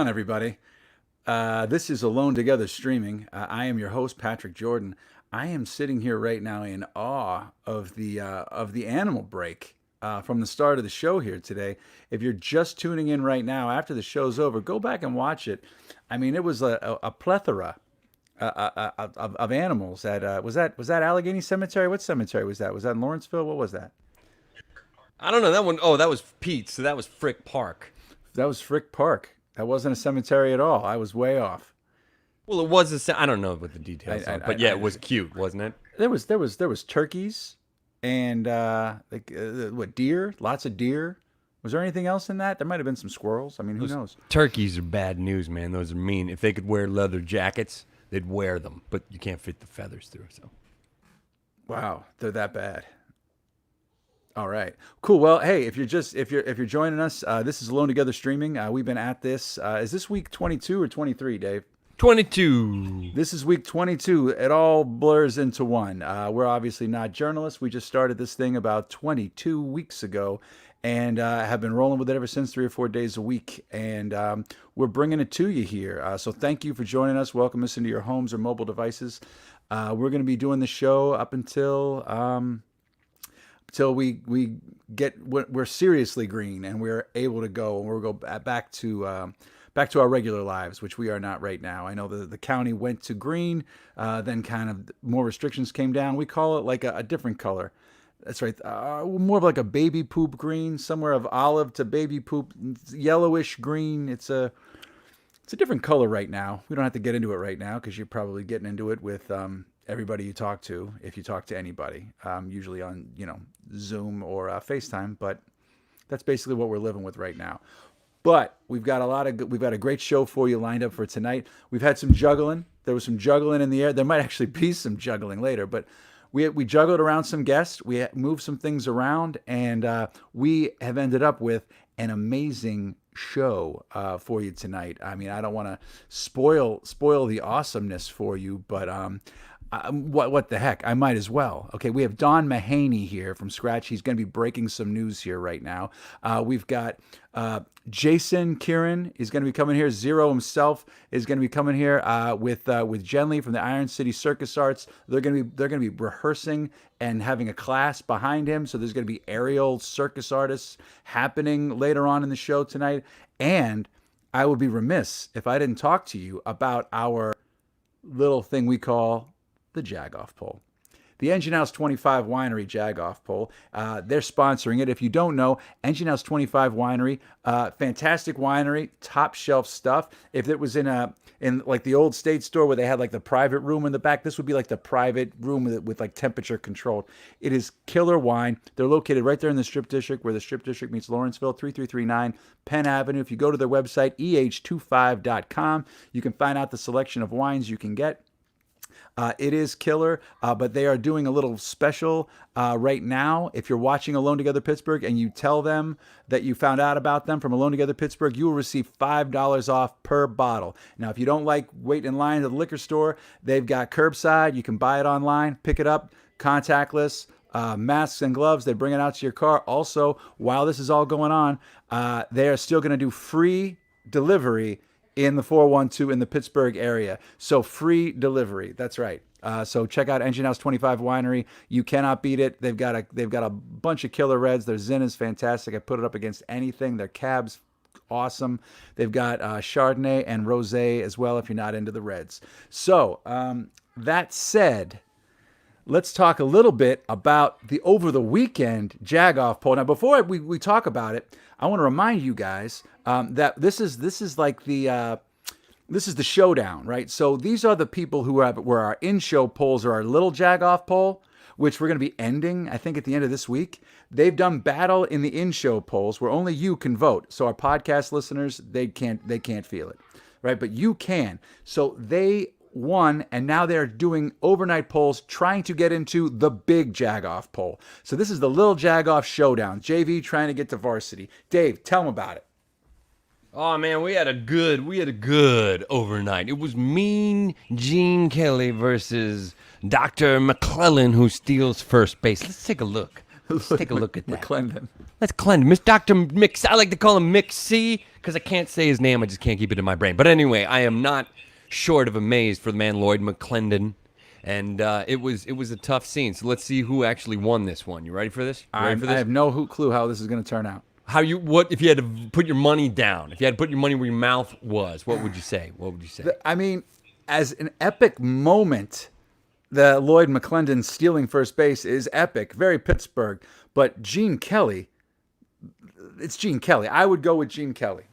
on, everybody? This is Alone Together Streaming. I am your host, Patrick Jordan. I am sitting here right now in awe of the animal break from the start of the show here today. If you're just tuning in right now, after the show's over, go back and watch it. I mean, it was a plethora of animals. Was that Allegheny Cemetery? What cemetery was that? Was that in Lawrenceville? What was that? I don't know that one. Oh, that was Pete's. So that was Frick Park. That was Frick Park. That wasn't a cemetery at all. I was way off. Well, it was I don't know what the details are, but yeah, it was cute, wasn't it? There was turkeys and what, deer? Lots of deer. Was there anything else in that? There might have been some squirrels. I mean, who knows? Turkeys are bad news, man. Those are mean. If they could wear leather jackets, they'd wear them, but you can't fit the feathers through. So, Wow, they're that bad. All right, cool. Well, hey, if you're joining us, this is Alone Together Streaming. We've been at this. Is this week 22 or 23, Dave? 22. This is week 22. It all blurs into one. We're obviously not journalists. We just started this thing about 22 weeks ago and have been rolling with it ever since, 3 or 4 days a week. And we're bringing it to you here. So thank you for joining us. Welcome us into your homes or mobile devices. We're going to be doing the show up until we get we're seriously green and we're able to go and we'll go back to our regular lives, which we are not right now. I know the county went to green, then kind of more restrictions came down. We call it like a different color. That's right, more of like a baby poop green, somewhere of olive to baby poop, yellowish green. It's a different color right now. We don't have to get into it right now because you're probably getting into it with everybody you talk to, if you talk to anybody, usually on Zoom or FaceTime. But that's basically what we're living with right now. But we've got a great show for you lined up for tonight. We've had some juggling. There was some juggling in the air. There might actually be some juggling later, but we juggled around some guests. We moved some things around, and we have ended up with an amazing show for you tonight. I mean, I don't want to spoil the awesomeness for you, but what the heck? I might as well. Okay, we have Don Mahaney here from Scratch. He's going to be breaking some news here right now. We've got Jason Kirin is going to be coming here. Zero himself is going to be coming here with Jenley from the Iron City Circus Arts. They're going to be rehearsing and having a class behind him. So there's going to be aerial circus artists happening later on in the show tonight. And I would be remiss if I didn't talk to you about our little thing we call the Jagoff Poll. The Engine House 25 Winery Jagoff Poll. They're sponsoring it. If you don't know, Engine House 25 Winery, fantastic winery, top shelf stuff. If it was in like the old State store where they had like the private room in the back, this would be like the private room with like temperature controlled. It is killer wine. They're located right there in the Strip District where the Strip District meets Lawrenceville, 3339 Penn Avenue. If you go to their website, eh25.com, you can find out the selection of wines you can get. It is killer, but they are doing a little special right now. If you're watching Alone Together Pittsburgh and you tell them that you found out about them from Alone Together Pittsburgh, you will receive $5 off per bottle. Now, if you don't like waiting in line at the liquor store, they've got curbside. You can buy it online, pick it up, contactless. Masks and gloves, they bring it out to your car. Also, while this is all going on, they are still going to do free delivery in the 412 in the Pittsburgh area. So free delivery. That's right. So check out Engine House 25 Winery. You cannot beat it. They've got a bunch of killer reds. Their Zin is fantastic. I put it up against anything. Their cab's awesome. They've got Chardonnay and Rosé as well if you're not into the reds. So that said, let's talk a little bit about the over the weekend Jagoff Poll. Now, before we talk about it, I want to remind you guys that this is like the showdown, right? So these are the people where our in-show polls are our little Jagoff Poll, which we're going to be ending, I think, at the end of this week. They've done battle in the in-show polls where only you can vote. So our podcast listeners, they can't feel it, right? But you can. So they won, and now they're doing overnight polls trying to get into the big Jagoff poll. So this is the little Jagoff showdown. JV trying to get to varsity. Dave, tell them about it. Oh man, we had a good overnight. It was Mean Gene Kelly versus Dr. McClellan, who steals first base. Let's take a look. Let's take a look at that. McClendon. Let's cleanse Miss Dr. Mix. I like to call him McC because I can't say his name. I just can't keep it in my brain. But anyway, I am not short of amazed for the man Lloyd McClendon. And it was a tough scene. So let's see who actually won this one. You ready for this? I have no clue how this is going to turn out. What if you had to put your money down? If you had to put your money where your mouth was, what would you say? What would you say? I mean, as an epic moment, the Lloyd McClendon stealing first base is epic, very Pittsburgh. But Gene Kelly, it's Gene Kelly. I would go with Gene Kelly.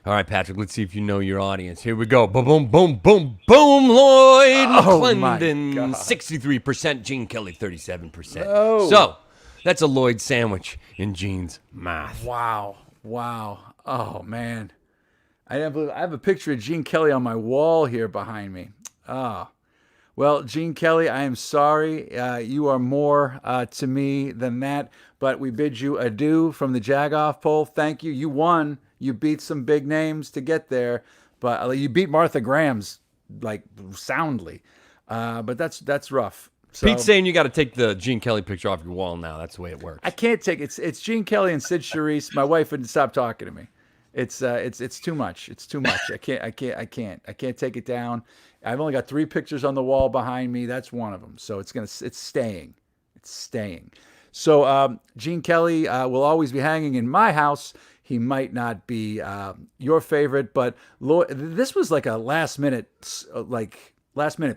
All right, Patrick, let's see if you know your audience. Here we go. Boom, boom, boom, boom, boom. Lloyd McClendon, 63%. Gene Kelly, 37%. Oh. So that's a Lloyd sandwich in Gene's mouth. Wow. Oh, man. I have a picture of Gene Kelly on my wall here behind me. Well, Gene Kelly, I am sorry. You are more to me than that. But we bid you adieu from the Jagoff poll. Thank you. You won. You beat some big names to get there. But you beat Martha Graham's like soundly. But that's rough. So, Pete's saying you got to take the Gene Kelly picture off your wall now. That's the way it works. I can't take it. It's Gene Kelly and Sid Charisse. My wife wouldn't stop talking to me. It's too much. It's too much. I can't take it down. I've only got 3 pictures on the wall behind me. That's one of them. So it's staying. It's staying. So Gene Kelly will always be hanging in my house. He might not be your favorite, but this was like a last minute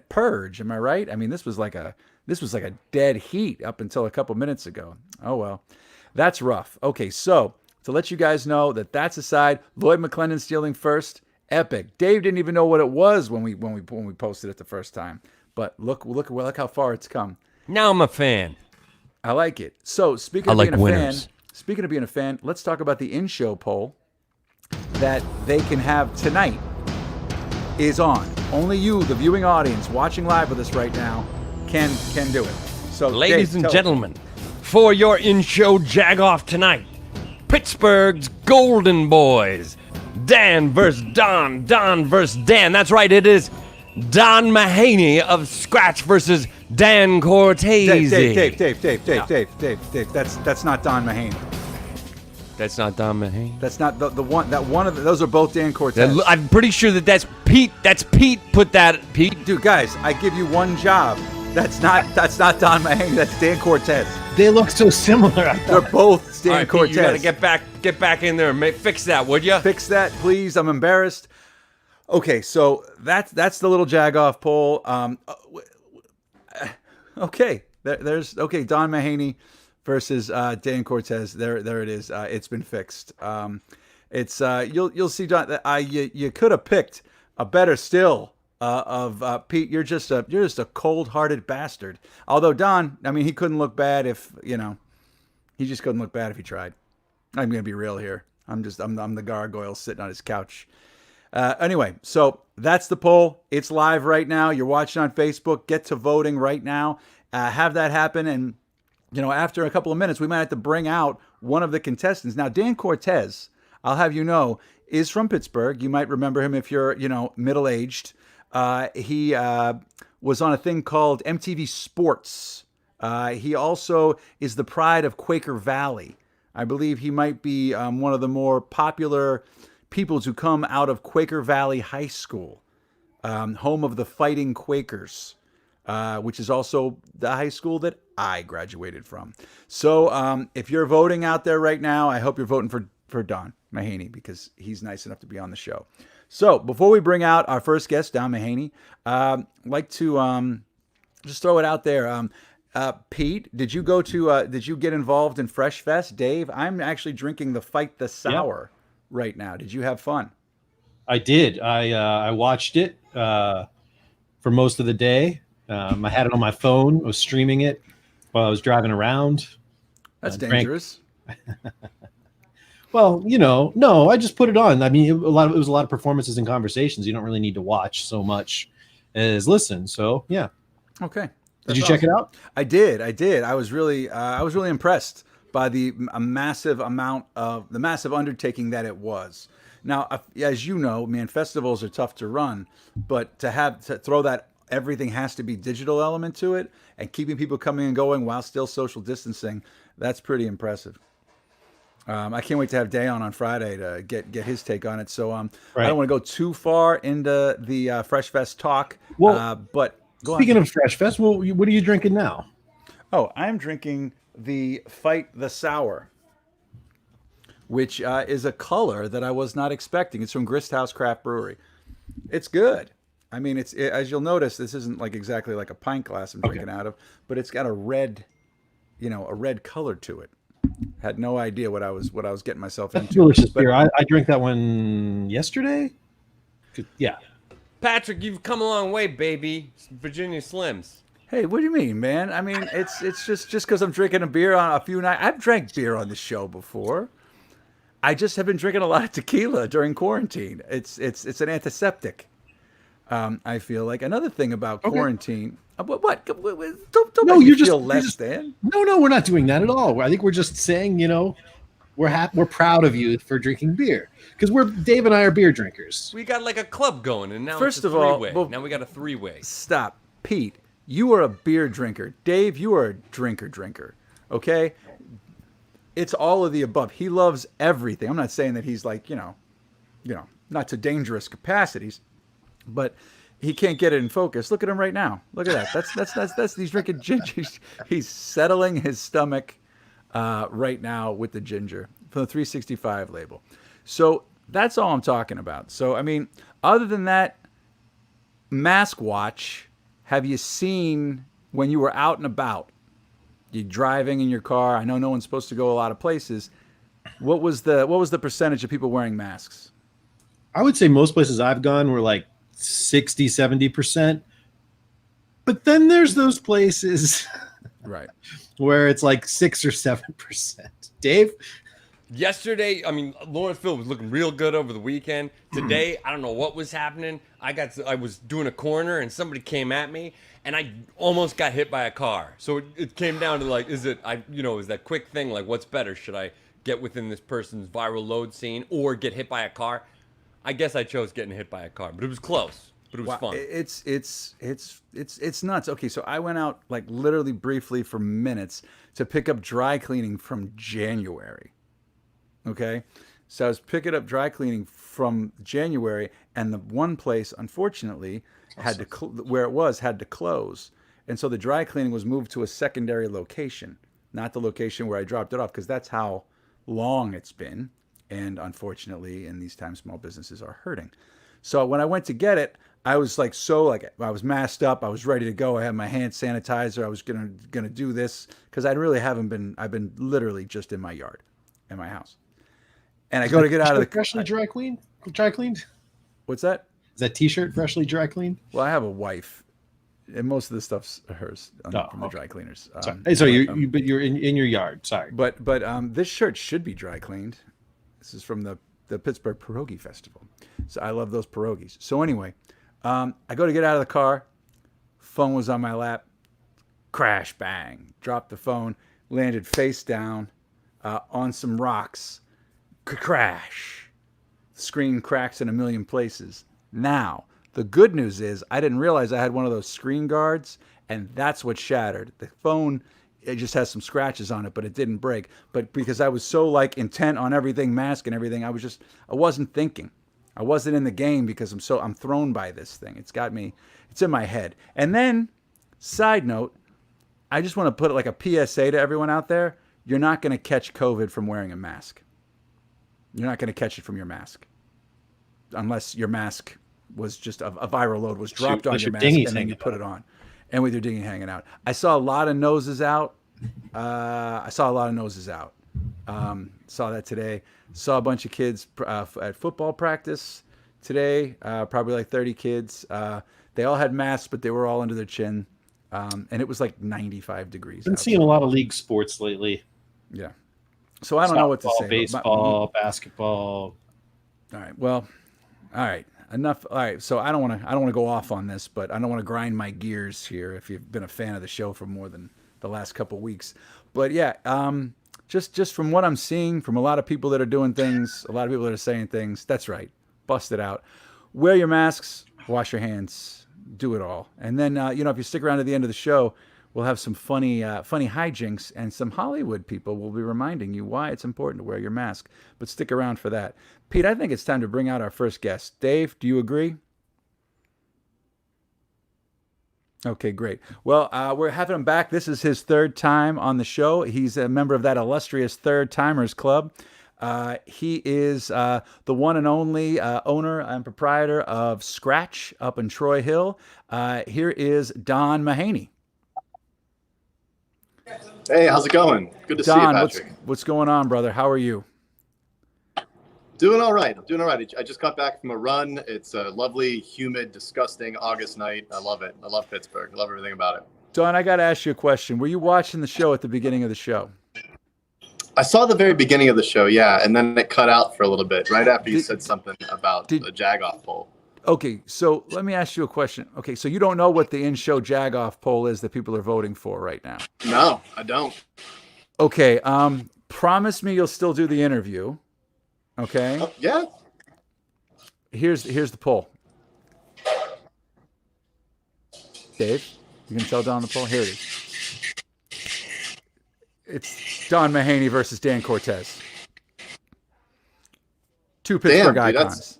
purge. Am I right? I mean, this was like a dead heat up until a couple minutes ago. Oh well, that's rough. Okay, so to let you guys know that's aside, Lloyd McClendon stealing first, epic. Dave didn't even know what it was when we posted it the first time. But look how far it's come. Now I'm a fan. I like it. So speaking of being a fan, let's talk about the in-show poll that they can have tonight. Is on. Only you, the viewing audience, watching live with us right now, can do it. So, ladies Dave, and gentlemen, for your in-show jag-off tonight, Pittsburgh's Golden Boys, Dan versus Don, Don versus Dan. That's right, it is Don Mahaney of Scratch versus Dan Cortese. Dave. That's not Don Mahaney. That's not Don Mahaney. That's not the one. Those are both Dan Cortese. I'm pretty sure that's Pete. That's Pete. Put that Pete. Dude, guys, I give you one job. That's not Don Mahaney. That's Dan Cortese. They look so similar. They're both Dan Cortese. Pete, you gotta get back in there and fix that, would you? Fix that, please. I'm embarrassed. Okay, so that's the little jag-off poll. Okay, there's Don Mahaney versus Dan Cortese. There it is. It's been fixed. It's you'll see, Don. You could have picked a better still of Pete. You're just a cold-hearted bastard. Although Don, I mean, he couldn't look bad if he just couldn't look bad if he tried. I'm gonna be real here. I'm the gargoyle sitting on his couch. Anyway, so that's the poll. It's live right now. You're watching on Facebook. Get to voting right now. Have that happen. And, after a couple of minutes, we might have to bring out one of the contestants. Now, Dan Cortese, I'll have you know, is from Pittsburgh. You might remember him if you're, middle-aged. He was on a thing called MTV Sports. He also is the pride of Quaker Valley. I believe he might be one of the more popular people to come out of Quaker Valley High School, home of the Fighting Quakers, which is also the high school that I graduated from. So if you're voting out there right now, I hope you're voting for Don Mahaney because he's nice enough to be on the show. So before we bring out our first guest, Don Mahaney, I'd like to just throw it out there. Pete, did you get involved in Fresh Fest? Dave, I'm actually drinking the Fight the Sour right now. Did you have fun? I did. I watched it for most of the day. I had it on my phone. I was streaming it while I was driving around. That's dangerous. Well, no, I just put it on. I mean, it was a lot of performances and conversations. You don't really need to watch so much as listen. So yeah. Okay. Did you check it out? I did. I was really impressed by the massive undertaking that it was. Now, as you know, man, festivals are tough to run, but to throw that everything has to be digital element to it, and keeping people coming and going while still social distancing, that's pretty impressive. I can't wait to have Day on Friday to get his take on it. So I Right. don't want to go too far into the Fresh Fest talk. Well, But go speaking on. of Fresh Fest, well, what are you drinking now? Oh, I'm drinking the Fight the Sour, which is a color that I was not expecting. It's from Grist House Craft Brewery. It's good. I mean, as you'll notice, this isn't like exactly like a pint glass I'm drinking out of, but it's got a red color to it. Had no idea what I was getting myself That's into. delicious But beer. I drank that one yesterday. Yeah. Patrick, you've come a long way, baby. Virginia Slims. hey, what do you mean, man? I mean, it's just because I'm drinking a beer on a few nights. I've drank beer on the show before. I just have been drinking a lot of tequila during quarantine. It's an antiseptic. I feel like another thing about quarantine. What? Don't No, make me you're just feel you're less just- than. No, we're not doing that at all. I think we're just saying, we're proud of you for drinking beer because Dave and I are beer drinkers. We got like a club going, and now First it's a of all, three-way. well- Now we got a three-way. Stop, Pete. You are a beer drinker. Dave, you are a drinker. Okay. It's all of the above. He loves everything. I'm not saying that he's like not to dangerous capacities, but he can't get it in focus. Look at him right now. Look at that. That's he's drinking ginger. He's settling his stomach right now with the ginger from the 365 label. So that's all I'm talking about. So I mean, other than that, mask watch. Have you seen when you were out and about? You driving in your car. I know no one's supposed to go a lot of places. What was the percentage of people wearing masks? I would say most places I've gone were like 60, 70%. But then there's those places Right. where it's like 6 or 7%. Dave? Yesterday, I mean, Lawrenceville was looking real good over the weekend. Today, I don't know what was happening. I was doing a corner and somebody came at me, and I almost got hit by a car. So it came down to like, is that quick thing? Like, what's better? Should I get within this person's viral load scene or get hit by a car? I guess I chose getting hit by a car, but it was close. But it was fun. It's nuts. Okay, so I went out like literally briefly for minutes to pick up dry cleaning from January. Okay, so I was picking up dry cleaning from January, and the one place, unfortunately, had to close, and so the dry cleaning was moved to a secondary location, not the location where I dropped it off, because that's how long it's been, and unfortunately, in these times, small businesses are hurting. So when I went to get it, I was like I was masked up, I was ready to go. I had my hand sanitizer. I was gonna do this because I really haven't been. I've been literally just in my yard, in my house. And I go to get out of the freshly dry cleaned. What's that? Is that T-shirt freshly dry cleaned? Well, I have a wife, and most of the stuff's hers from the okay. dry cleaners. Sorry, but you're in your yard. Sorry. But this shirt should be dry cleaned. This is from the Pittsburgh Pierogi Festival. So I love those pierogies. So anyway, I go to get out of the car. Phone was on my lap. Crash, bang. Dropped the phone. Landed face down on some rocks. Crash. Screen cracks in a million places. Now, the good news is I didn't realize I had one of those screen guards, and that's what shattered. The phone, it just has some scratches on it, but it didn't break. But because I was so like intent on everything, mask and everything, I wasn't thinking. I wasn't in the game because I'm thrown by this thing. It's in my head. And then, side note, I just want to put like a PSA to everyone out there. You're not going to catch COVID from wearing a mask. You're not going to catch it from your mask. Unless your mask was just a viral load was dropped on your mask and then you put it on. And with your dinghy hanging out. I saw a lot of noses out. Saw that today. Saw a bunch of kids at football practice today. Probably like 30 kids. They all had masks, but they were all under their chin. And it was like 95 degrees. Been seeing a lot of league sports lately. Yeah. So I don't know what to say. Baseball, basketball. All right. Well, all right. Enough. All right. So I don't want to go off on this, but I don't want to grind my gears here if you've been a fan of the show for more than the last couple of weeks. But yeah, just from what I'm seeing from a lot of people that are doing things, a lot of people that are saying things, that's right. Bust it out. Wear your masks. Wash your hands. do it all. And then if you stick around to the end of the show, we'll have some funny hijinks, and some Hollywood people will be reminding you why it's important to wear your mask. But stick around for that. Pete, I think it's time to bring out our first guest. Dave, do you agree? Okay, great. Well, we're having him back. This is his third time on the show. He's a member of that illustrious Third Timers Club. He is the one and only owner and proprietor of Scratch up in Troy Hill. Here is Don Mahaney. Hey, how's it going? Good to see you, Don, Patrick. what's going on, brother? How are you? Doing all right. I'm doing all right. I just got back from a run. It's a lovely, humid, disgusting August night. I love it. I love Pittsburgh. I love everything about it. Don, I got to ask you a question. Were you watching the show at the beginning of the show? I saw the very beginning of the show, yeah, and then it cut out for a little bit right after you said something about the Jagoff poll. Okay, so let me ask you a question. Okay, so you don't know what the in-show Jagoff poll is that people are voting for right now? No, I don't. Okay, promise me you'll still do the interview. Okay. Yeah. Here's the poll. Dave, you can tell Don the poll. Here it is. It's Don Mahaney versus Dan Cortez. Two Pittsburgh icons.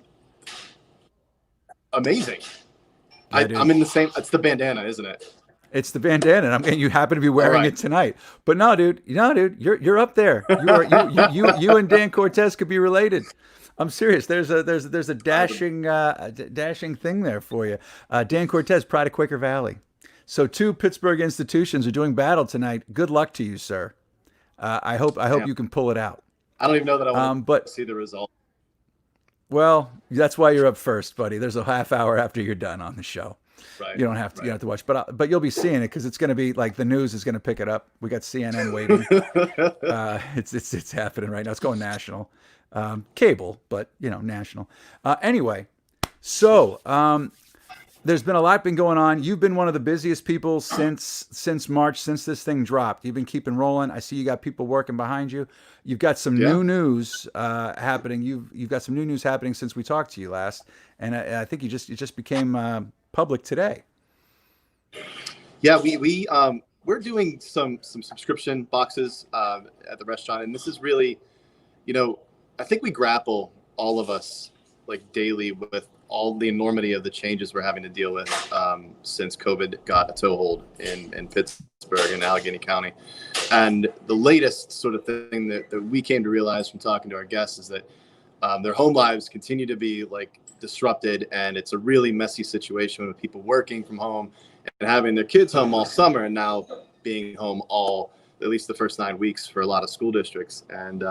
Amazing. Yeah, I'm in the same. It's the bandana, isn't it? It's the bandana, and you happen to be wearing it tonight. But no, dude, you're up there. You and Dan Cortez could be related. I'm serious. There's a dashing thing there for you. Dan Cortez, pride of Quaker Valley. So two Pittsburgh institutions are doing battle tonight. Good luck to you, sir. I hope you can pull it out. I don't even know that I want to see the result. Well, that's why you're up first, buddy. There's a half hour after you're done on the show. Right. You don't have to. You don't have to watch, but you'll be seeing it because it's going to be like the news is going to pick it up. We got CNN waiting. It's happening right now. It's going national, cable, but national. Anyway, so there's been a lot going on. You've been one of the busiest people since March, since this thing dropped. You've been keeping rolling. I see you got people working behind you. You've got some new news happening. You've got some new news happening since we talked to you last, and I think it just became public today. Yeah, we're doing some subscription boxes at the restaurant, and this is really, I think we grapple, all of us, like daily, with all the enormity of the changes we're having to deal with since COVID got a toehold in Pittsburgh and Allegheny County. And the latest sort of thing that we came to realize from talking to our guests is that their home lives continue to be disrupted, and it's a really messy situation with people working from home and having their kids home all summer, and now being home at least the first 9 weeks for a lot of school districts. And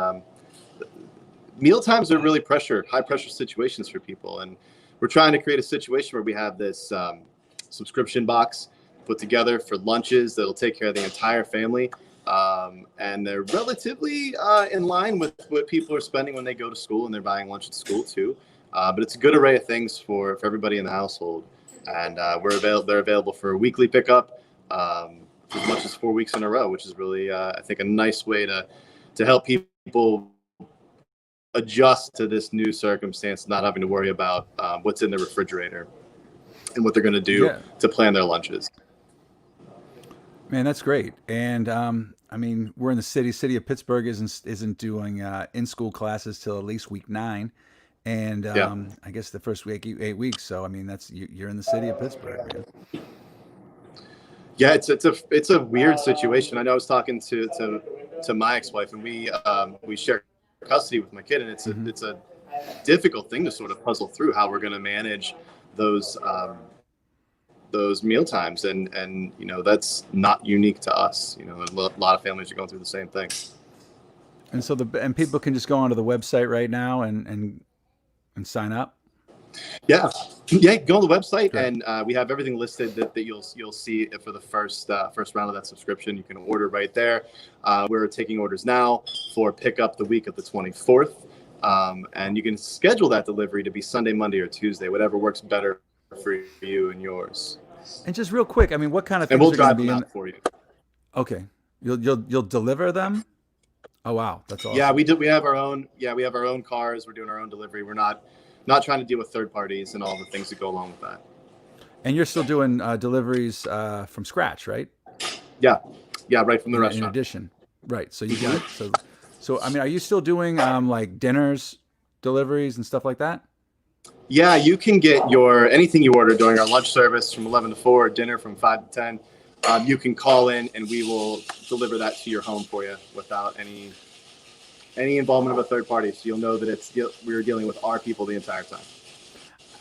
meal times are really high pressure situations for people, and we're trying to create a situation where we have this subscription box put together for lunches that'll take care of the entire family. And they're relatively in line with what people are spending when they go to school, and they're buying lunch at school too. But it's a good array of things for everybody in the household. And they're available for a weekly pickup as much as 4 weeks in a row, which is really, I think, a nice way to help people adjust to this new circumstance, not having to worry about what's in the refrigerator and what they're going to do to plan their lunches. Man, that's great. And we're in the city of Pittsburgh isn't doing in-school classes till at least week 9. And I guess the first week, 8 weeks. So, that's you're in the city of Pittsburgh, man. Yeah, it's a weird situation. I know I was talking to my ex-wife, and we share custody with my kid, and it's a difficult thing to sort of puzzle through how we're going to manage those meal times, and that's not unique to us. A lot of families are going through the same thing. And so people can just go onto the website right now and sign up. Yeah, go on the website, and we have everything listed that you'll see for the first round of that subscription. You can order right there. We're taking orders now for pickup the week of the 24th, and you can schedule that delivery to be Sunday, Monday, or Tuesday, whatever works better for you and yours. And just real quick, what kind of things and we'll are going to drive be them in? out for you. Okay, you'll deliver them. Oh wow, that's awesome. Yeah, we do. We have our own cars. We're doing our own delivery. We're not trying to deal with third parties and all the things that go along with that. And you're still doing deliveries from scratch, right? Yeah, yeah, right from the In restaurant. addition, right? So you got so I mean, are you still doing like dinners, deliveries, and stuff like that? Yeah, you can get your anything you order during our lunch service from 11 to 4, dinner from 5 to 10. You can call in and we will deliver that to your home for you without any involvement of a third party. So you'll know that we're dealing with our people the entire time.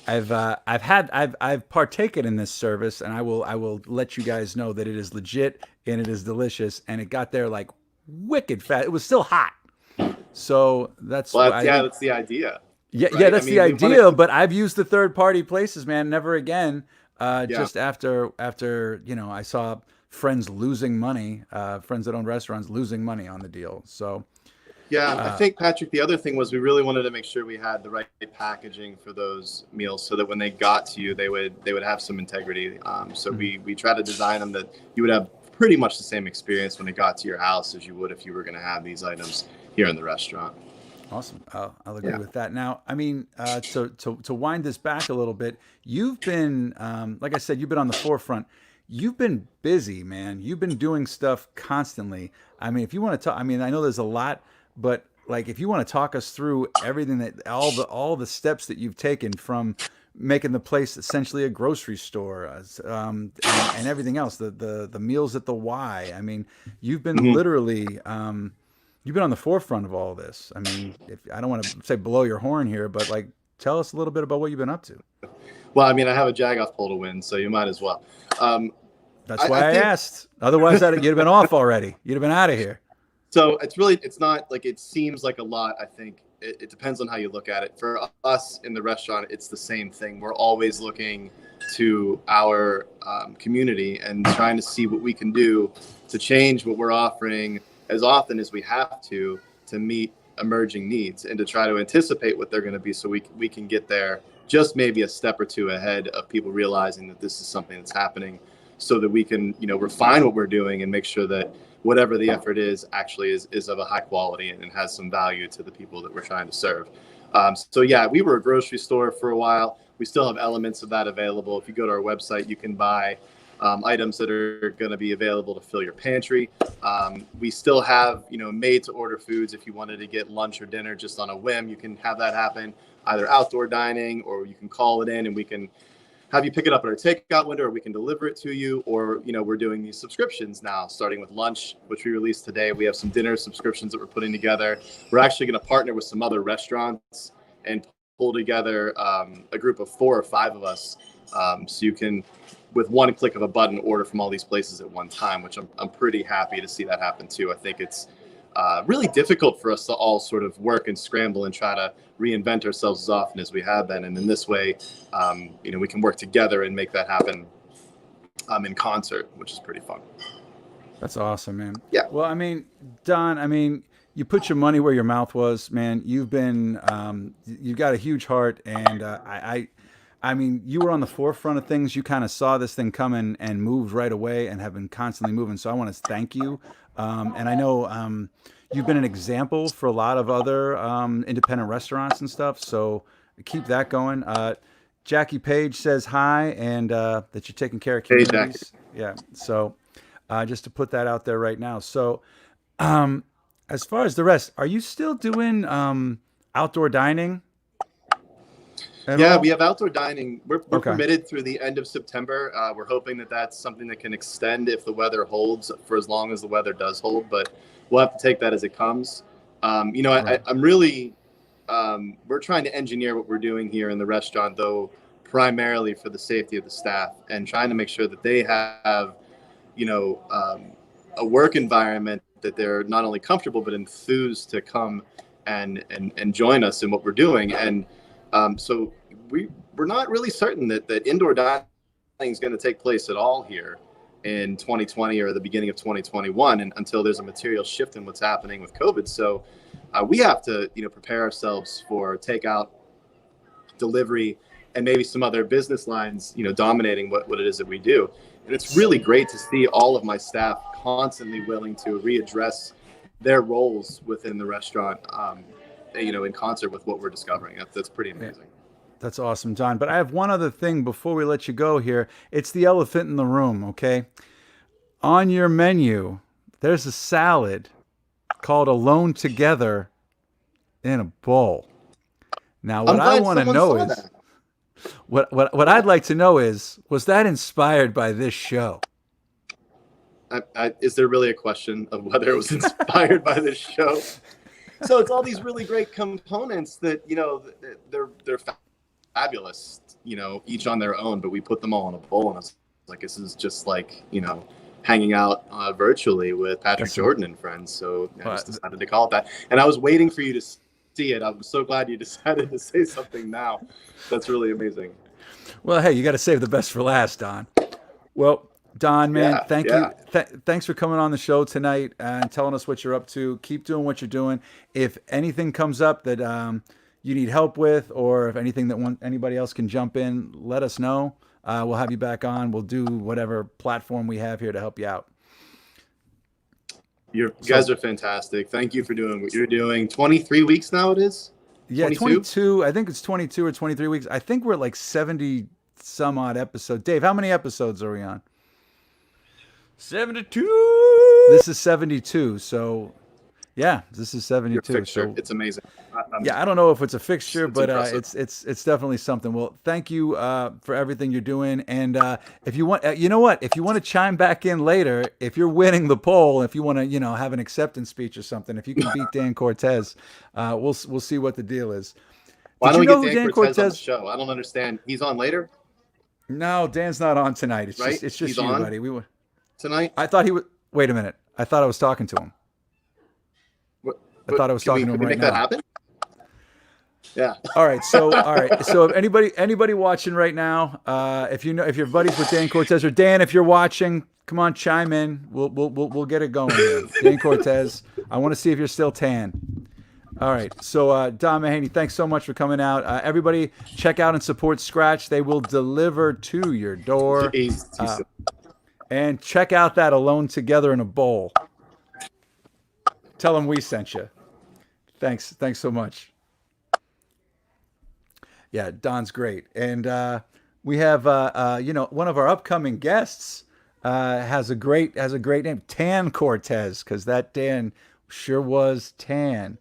I've partaken in this service, and I will let you guys know that it is legit and it is delicious, and it got there like wicked fast. It was still hot, so that's Well, why I think. that's the idea, Yeah, yeah, right? I that's the mean, we want idea. to. But I've used the third party places, man. Never again. Yeah. Just after I saw friends losing money, friends that own restaurants losing money on the deal. So Yeah, I think, Patrick, the other thing was we really wanted to make sure we had the right packaging for those meals so that when they got to you, they would have some integrity. So we try to design them that you would have pretty much the same experience when it got to your house as you would if you were going to have these items here in the restaurant. awesome. I'll agree Yeah. with that. Now, I mean, to wind this back a little bit, you've been, like I said, you've been on the forefront. You've been busy, man. You've been doing stuff constantly. I mean, if you want to talk, I mean, I know there's a lot, but like, if you want to talk us through everything that all the steps that you've taken from making the place essentially a grocery store, and everything else, the meals at the Y. I mean, you've been Mhm. literally, you've been on the forefront of all this. I mean, if I don't want to say blow your horn here, but like, tell us a little bit about what you've been up to. Well, I mean, I have a jag-off pole to win, so you might as well. Um, That's I why I think asked. Otherwise, you'd have been off already. You'd have been out of here. so. It's not like it seems like a lot. I think it depends on how you look at it. For us in the restaurant, it's the same thing. We're always looking to our community and trying to see what we can do to change what we're offering as often as we have to meet emerging needs and to try to anticipate what they're going to be so we can get there just maybe a step or two ahead of people realizing that this is something that's happening so that we can refine what we're doing and make sure that whatever the effort is actually is of a high quality and has some value to the people that we're trying to serve. So yeah, we were a grocery store for a while. We still have elements of that available. If you go to our website, you can buy items that are going to be available to fill your pantry. We still have, made to order foods. If you wanted to get lunch or dinner just on a whim, you can have that happen either outdoor dining, or you can call it in and we can have you pick it up at our takeout window, or we can deliver it to you. Or, we're doing these subscriptions now, starting with lunch, which we released today. We have some dinner subscriptions that we're putting together. We're actually going to partner with some other restaurants and pull together a group of 4 or 5 of us. So you can, with one click of a button, order from all these places at one time, which I'm pretty happy to see that happen too. I think it's really difficult for us to all sort of work and scramble and try to reinvent ourselves as often as we have been. And in this way, we can work together and make that happen in concert, which is pretty fun. That's awesome, man. Yeah. Well, I mean, Don, I mean, you put your money where your mouth was, man. You've been, you've got a huge heart, and I mean, you were on the forefront of things. You kind of saw this thing coming and moved right away, and have been constantly moving. So I want to thank you. And I know you've been an example for a lot of other independent restaurants and stuff. So keep that going. Jackie Page says hi, and that you're taking care of Hey, communities. Yeah. So just to put that out there right now. So as far as the rest, are you still doing outdoor dining? Yeah, All? we have outdoor dining. We're Okay. permitted through the end of September. We're hoping that that's something that can extend if the weather holds for as long as the weather does hold, but we'll have to take that as it comes. Right. I'm really, we're trying to engineer what we're doing here in the restaurant, though, primarily for the safety of the staff and trying to make sure that they have, a work environment that they're not only comfortable, but enthused to come and join us in what we're doing. And so we're not really certain that indoor dining is going to take place at all here in 2020 or the beginning of 2021, and until there's a material shift in what's happening with COVID. So we have to prepare ourselves for takeout, delivery, and maybe some other business lines dominating what it is that we do. And it's really great to see all of my staff constantly willing to readdress their roles within the restaurant, in concert with what we're discovering. That's pretty amazing. That's awesome, Don. But I have one other thing before we let you go here. It's the elephant in the room, okay? On your menu, there's a salad called Alone Together in a Bowl. Now, what I want to know is what I'd like to know is, was that inspired by this show? Is there really a question of whether it was inspired by this show? So it's all these really great components that, you know, they're fabulous, you know, each on their own, but we put them all in a bowl, and it's like, this is just like, you know, hanging out virtually with Patrick Jordan and friends. So I just decided to call it that. And I was waiting for you to see it. I'm so glad you decided to say something now. That's really amazing. Well, hey, you got to save the best for last, Don. Well, Don, man, thank you. Thanks for coming on the show tonight and telling us what you're up to. Keep doing what you're doing. If anything comes up that you need help with, or if anything that anybody else can jump in, let us know. We'll have you back on. We'll do whatever platform we have here to help you out. You guys are fantastic. Thank you for doing what you're doing. 23 weeks now it is? Yeah, 22. I think it's 22 or 23 weeks. I think we're at like 70 some odd episodes. Dave, how many episodes are we on? 72. This is 72. So, yeah, this is 72. So it's amazing. Yeah, I don't know if it's a fixture, but it's definitely something. Well, thank you for everything you're doing. And if you want, you know what? If you want to chime back in later, if you're winning the poll, if you want to, you know, have an acceptance speech or something, if you can beat Dan Cortez, we'll see what the deal is. Why don't we get Dan Cortez on the show? I don't understand. He's on later? No, Dan's not on tonight. It's right? It's just you, buddy. Tonight? I thought he would. Wait a minute. I thought I was talking to him. I thought I was talking to him right now. Can we make that happen? Yeah. All right. So if anybody watching right now, if you're buddies with Dan Cortez, or Dan, if you're watching, come on, chime in. We'll get it going here. Dan Cortez, I want to see if you're still tan. All right. So Don Mahaney, thanks so much for coming out. Everybody, check out and support Scratch. They will deliver to your door. And check out that Alone Together in a Bowl. Tell them we sent you. Thanks so much. Yeah, Don's great. And we have one of our upcoming guests has a great name, Tan Cortez, because that Dan sure was tan.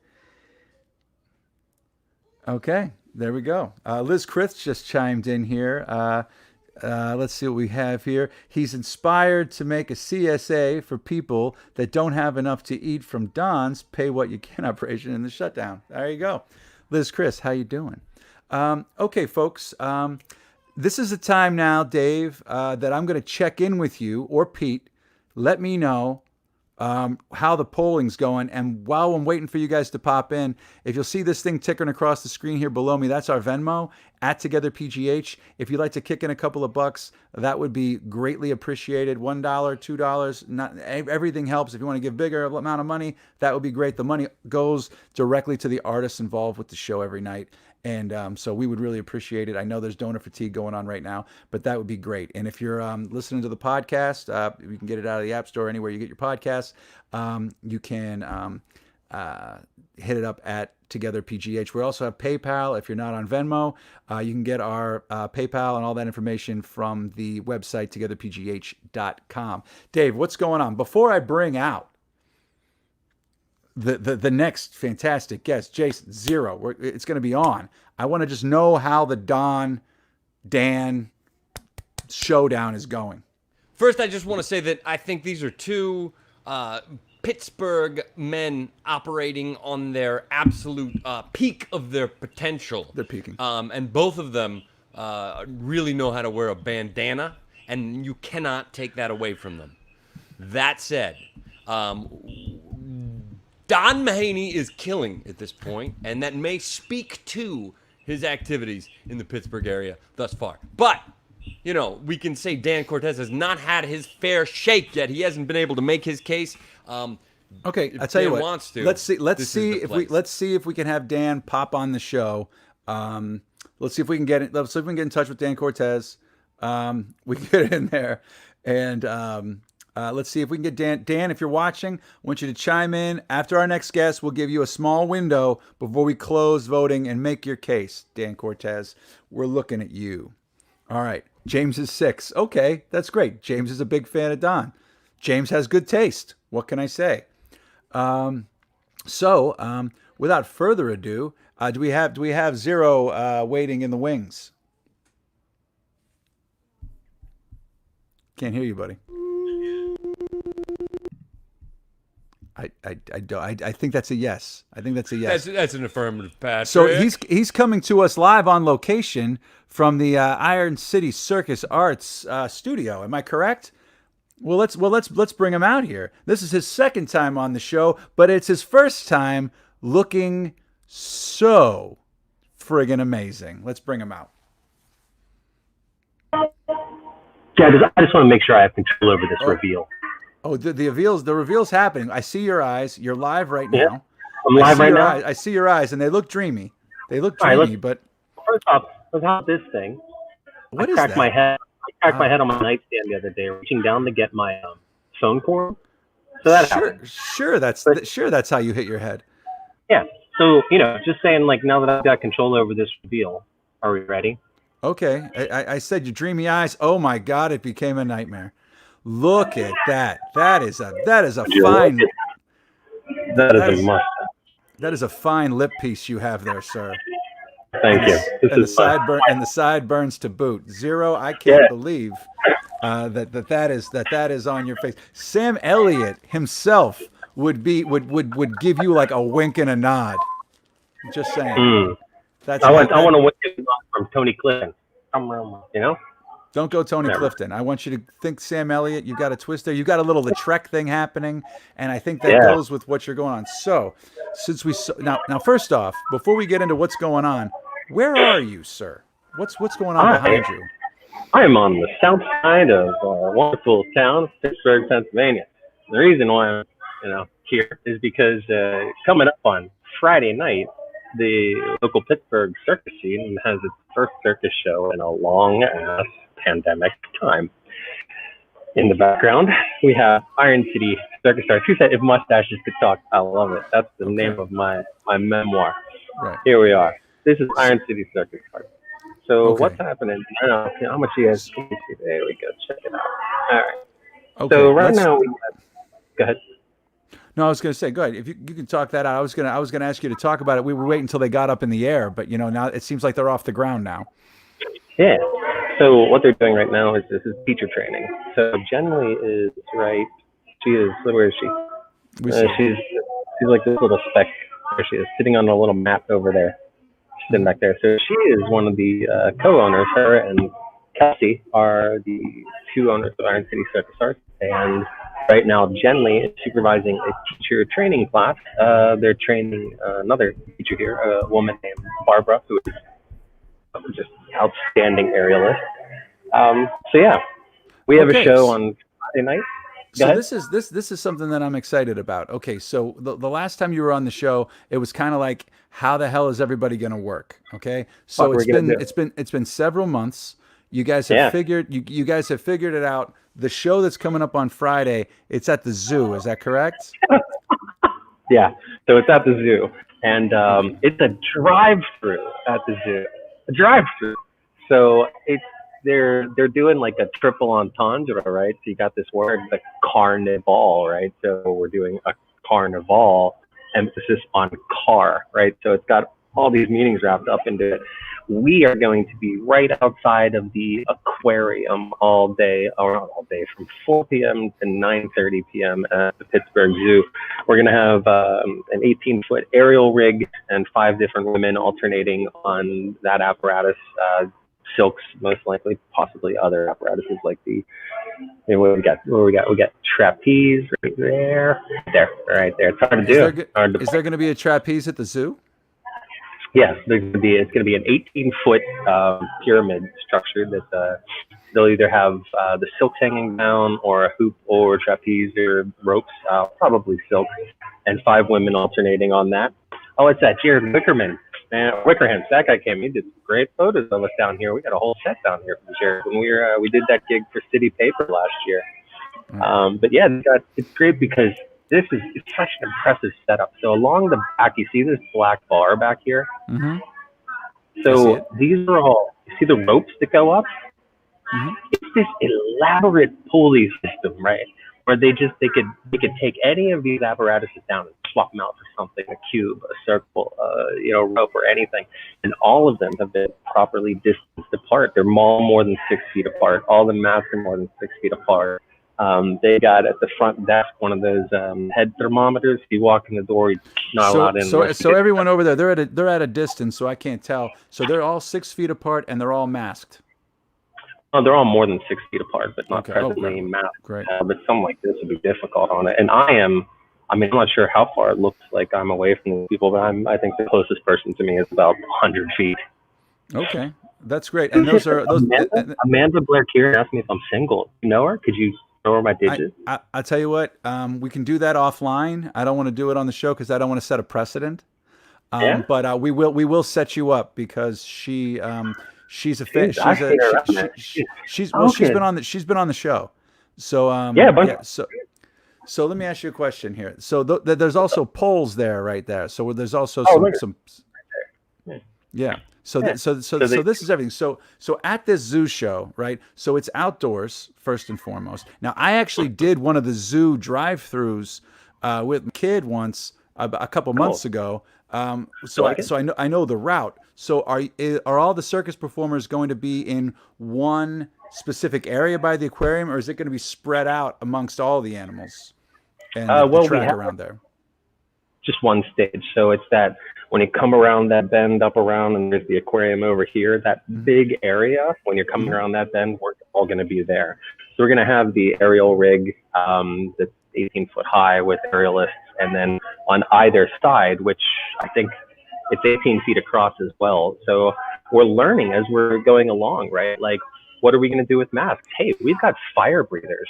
Okay, there we go. Liz Krith just chimed in here. Let's see what we have here. He's inspired to make a CSA for people that don't have enough to eat from Don's Pay What You Can operation in the shutdown. There you go. Liz Chris, how you doing? Okay, folks. This is the time now, Dave, that I'm going to check in with you, or Pete. Let me know how the polling's going. And while I'm waiting for you guys to pop in, if you'll see this thing ticking across the screen here below me, that's our Venmo, @TogetherPGH. If you'd like to kick in a couple of bucks, that would be greatly appreciated. $1, $2, not everything helps. If you want to give bigger amount of money, that would be great. The money goes directly to the artists involved with the show every night. And so we would really appreciate it. I know there's donor fatigue going on right now, but that would be great. And if you're listening to the podcast, you can get it out of the App Store, anywhere you get your podcasts. You can hit it up at Together PGH. We also have PayPal. If you're not on Venmo, you can get our PayPal and all that information from the website, togetherpgh.com. Dave, what's going on? Before I bring out the next fantastic guest, Jason Zero, it's going to be on. I want to just know how the Dan showdown is going. First, I just want to say that I think these are two Pittsburgh men operating on their absolute peak of their potential. They're peaking. And both of them really know how to wear a bandana, and you cannot take that away from them. That said, Don Mahaney is killing at this point, and that may speak to his activities in the Pittsburgh area thus far. But, you know, we can say Dan Cortez has not had his fair shake yet. He hasn't been able to make his case. Okay, I tell you what. Wants to, let's see if we can have Dan pop on the show. Let's see if we can get it. Let's see if we can get in touch with Dan Cortez. We can get it in there, and Let's see if we can get Dan. Dan, if you're watching, I want you to chime in. After our next guest, we'll give you a small window before we close voting and make your case. Dan Cortez, we're looking at you. All right. James is 6. Okay, that's great. James is a big fan of Don. James has good taste. What can I say? Without further ado, do we have Zero waiting in the wings? Can't hear you, buddy. I think that's a yes. I think that's a yes. That's an affirmative, Patrick. So he's coming to us live on location from the Iron City Circus Arts studio. Am I correct? Well, let's bring him out here. This is his second time on the show, but it's his first time looking so friggin' amazing. Let's bring him out. Yeah, I just want to make sure I have control over this reveal. Oh, the reveal's happening. I see your eyes. You're live right now. Yeah, I'm live right now. I see your eyes, and they look dreamy. But first off, let's have this thing. What is that? I cracked my head on my nightstand the other day, reaching down to get my phone cord. So that happened. Sure, that's how you hit your head. Yeah. So just saying, like, now that I've got control over this reveal, are we ready? Okay. I said your dreamy eyes. Oh my God! It became a nightmare. Look at that. That is a fine. That is a must. That is a fine lip piece you have there, sir. Thank you. And the sideburns to boot. Zero. I can't believe that is on your face. Sam Elliott himself would give you like a wink and a nod. Just saying. I want a wink and a nod from Tony Clifton. Don't go Tony Clifton. I want you to think Sam Elliott. You've got a twist there. You've got a little Trek thing happening, and I think that goes with what you're going on. So, now, first off, before we get into what's going on, where are you, sir? What's going on behind you? I am on the south side of wonderful town of Pittsburgh, Pennsylvania. The reason why I'm here is because coming up on Friday night, the local Pittsburgh circus scene has its first circus show in a long-ass pandemic time. In the background, we have Iron City Circus Stars. Who said if mustaches could talk? I love it. That's the name of my memoir. Right. Here we are. This is Iron City Circus Stars. So what's happening? I don't know how much you guys can see. There we go. Check it out. All right. Okay, so right now, go ahead. No, I was going to say, go ahead. If you can talk that out, I was going to ask you to talk about it. We were waiting until they got up in the air, but now it seems like they're off the ground now. Yeah. So what they're doing right now is this is teacher training. So Jenny is right. She is. Where is she? She's like this little speck. There she is, sitting on a little mat over there. She's sitting back there. So she is one of the co-owners. Her and Kelsey are the two owners of Iron City Circus Arts, and right now, Jenny is supervising a teacher training class. They're training another teacher here, a woman named Barbara, who is just outstanding aerialist. We have a show on Friday night. So this is something that I'm excited about. Okay, so the last time you were on the show, it was kind of like, how the hell is everybody going to work? Okay, so it's been several months. You guys have figured it out. The show that's coming up on Friday, it's at the zoo. Is that correct? Yeah. So it's at the zoo, and it's a drive-through at the zoo. A drive-through. So they're doing like a triple entendre, right? So you got this word, the carnival, right? So we're doing a carnival, emphasis on car, right? So it's got all these meanings wrapped up into it. We are going to be right outside of the aquarium all day, or not all day, from 4 p.m. to 9:30 p.m. at the Pittsburgh Zoo. We're going to have an 18-foot aerial rig and 5 different women alternating on that apparatus. Silks, most likely, possibly other apparatuses like what we got? We got trapeze right there. Right there. It's hard to do. Is there going to be a trapeze at the zoo? Yes, it's going to be an 18-foot pyramid structure that they'll either have the silks hanging down, or a hoop, or trapeze, or ropes, probably silk, and 5 women alternating on that. Oh, it's that Jared Wickerman. Wickerham, that guy came. He did some great photos of us down here. We got a whole set down here from Jared when we did that gig for City Paper last year. But yeah, it's great because it's such an impressive setup. So along the back, you see this black bar back here. Mm-hmm. So these are all, you see the ropes that go up? Mm-hmm. It's this elaborate pulley system, right? Where they could take any of these apparatuses down and swap them out for something, a cube, a circle, rope or anything. And all of them have been properly distanced apart. They're all more than 6 feet apart. All the mats are more than 6 feet apart. They got at the front desk one of those head thermometers. If you walk in the door, you're not allowed in. So everyone over there, they're at a distance, so I can't tell. So they're all 6 feet apart and they're all masked. Oh, they're all more than 6 feet apart, but not presently masked. Great. But something like this would be difficult on it. And I'm not sure how far it looks like I'm away from these people, but I think the closest person to me is about 100 feet. Okay, that's great. And those are Amanda Blair Kirin asked me if I'm single. You know her? Could you know her my digits? I'll tell you what. We can do that offline. I don't want to do it on the show because I don't want to set a precedent. But we will set you up because she's a fan. She's been on the show. So so let me ask you a question here. So there's also poles there, right there. So there's also some. Yeah. So this is everything. So at this zoo show, right? So it's outdoors first and foremost. Now I actually did one of the zoo drive-throughs with my kid once a couple months ago. So I know the route. So are all the circus performers going to be in one specific area by the aquarium, or is it going to be spread out amongst all the animals and the track around there? Just one stage. So it's that when you come around that bend up around and there's the aquarium over here, that big area, when you're coming around that bend, we're all going to be there. So we're going to have the aerial rig that's 18 foot high with aerialists, and then on either side, which I think it's 18 feet across as well. So we're learning as we're going along, right? Like, what are we going to do with masks? Hey, we've got fire breathers.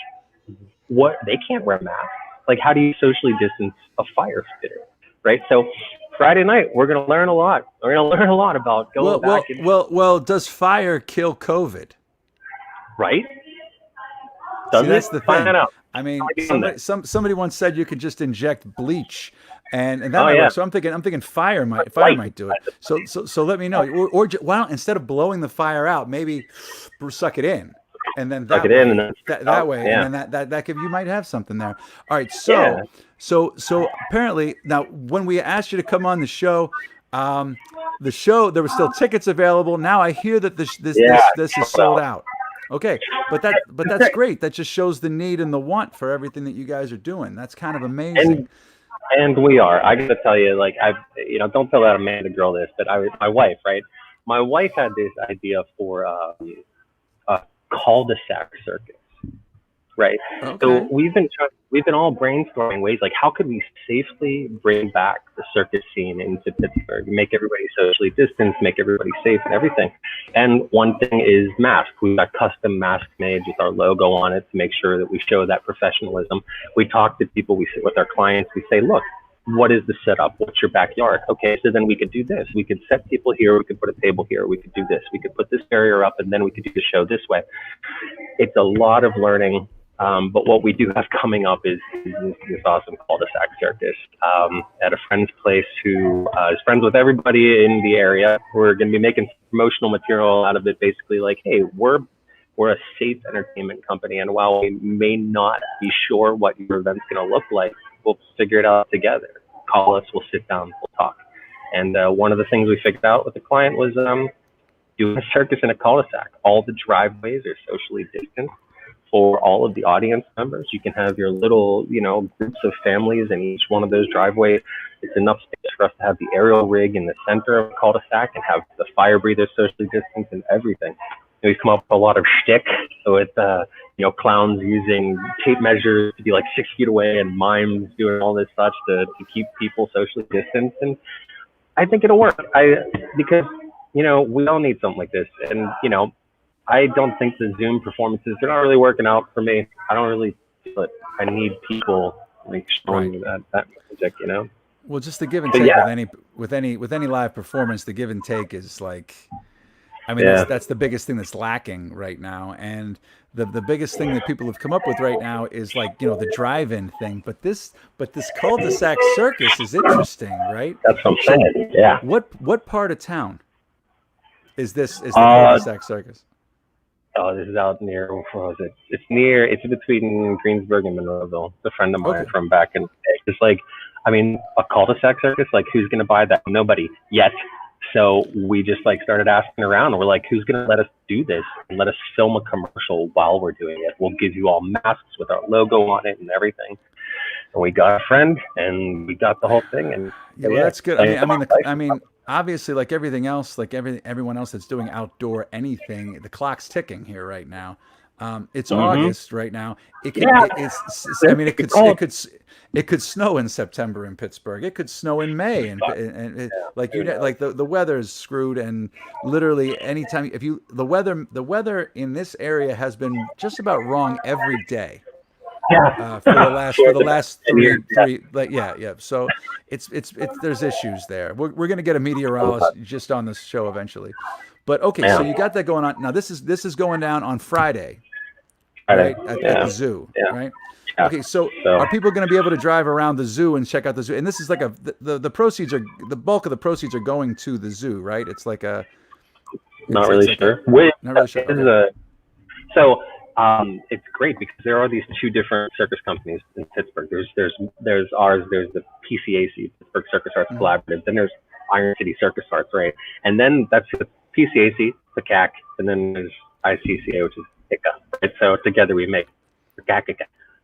They can't wear masks. Like, how do you socially distance a fire spitter, right? So Friday night, we're going to learn a lot. We're going to learn a lot about going back. Well, does fire kill COVID? Right? See, that's the thing. I mean, somebody once said you could just inject bleach, and that might work. So I'm thinking fire might do it. So let me know. Or why don't, instead of blowing the fire out, maybe suck it in, and then that way, and then that you might have something there. All right. So apparently now when we asked you to come on the show there were still tickets available. Now I hear that this is sold out. Okay, but that's great. That just shows the need and the want for everything that you guys are doing. That's kind of amazing. And we are. I got to tell you, like, don't tell that Amanda girl this, but my wife, right? My wife had this idea for a cul-de-sac circus, right? Okay. So we've been all brainstorming ways, like, how could we safely bring back the circus scene into Pittsburgh, make everybody socially distanced, make everybody safe and everything. And one thing is masks. We've got custom masks made with our logo on it to make sure that we show that professionalism. We talk to people, we sit with our clients, we say, look, what is the setup? What's your backyard? Okay, so then we could do this. We could set people here, we could put a table here, we could do this, we could put this barrier up, and then we could do the show this way. It's a lot of learning. But what we do have coming up is this awesome cul-de-sac circus at a friend's place who is friends with everybody in the area. We're going to be making promotional material out of it, basically like, hey, we're a safe entertainment company, and while we may not be sure what your event's going to look like, we'll figure it out together. Call us, we'll sit down, we'll talk. And one of the things we figured out with the client was doing a circus in a cul-de-sac. All the driveways are socially distanced. For all of the audience members, you can have your little, groups of families in each one of those driveways. It's enough space for us to have the aerial rig in the center of the cul-de-sac and have the fire breathers socially distanced and everything. And we've come up with a lot of shtick. So it's, clowns using tape measures to be like 6 feet away and mimes doing all this such to keep people socially distanced. And I think it'll work. Because we all need something like this. And, I don't think the Zoom performances, they're not really working out for me. I don't really feel it. I need people like showing that magic, Well, just the give and take with any live performance, the give and take is like, I mean, that's the biggest thing that's lacking right now. And the biggest thing that people have come up with right now is like, you know, the drive-in thing. But this cul-de-sac circus is interesting, right? That's what I'm saying. Yeah. What part of town is the cul-de-sac circus? Oh, this is out near, where was it? It's between Greensburg and Monroeville. It's a friend of mine from back in the day. It's like, I mean, a cul-de-sac circus, like who's going to buy that? Nobody yet. So we just like started asking around, and we're like, who's going to let us do this and let us film a commercial while we're doing it? We'll give you all masks with our logo on it and everything. And we got a friend, and we got the whole thing. And yeah, well, that's good. I mean, obviously, like everything else, like everyone else that's doing outdoor anything, the clock's ticking here right now. It's August right now. It could snow in September in Pittsburgh. It could snow in May, and the weather's screwed. And literally, anytime the weather in this area has been just about wrong every day. For the last three, yeah. So it's there's issues there. We're gonna get a meteorologist just on this show eventually, but okay. So you got that going on now. This is going down on Friday, right at the zoo, right? Yeah. Okay, so are people going to be able to drive around the zoo and check out the zoo? And this is like the proceeds are the bulk of the proceeds are going to the zoo, right? It's like not really sure. Not really sure. It's great because there are these two different circus companies in Pittsburgh. There's ours. There's the PCAC, Pittsburgh Circus Arts Collaborative. Then there's Iron City Circus Arts, right? And then that's the PCAC, the CAC, and then there's ICCA, which is ICA. Right? So together we make CAC,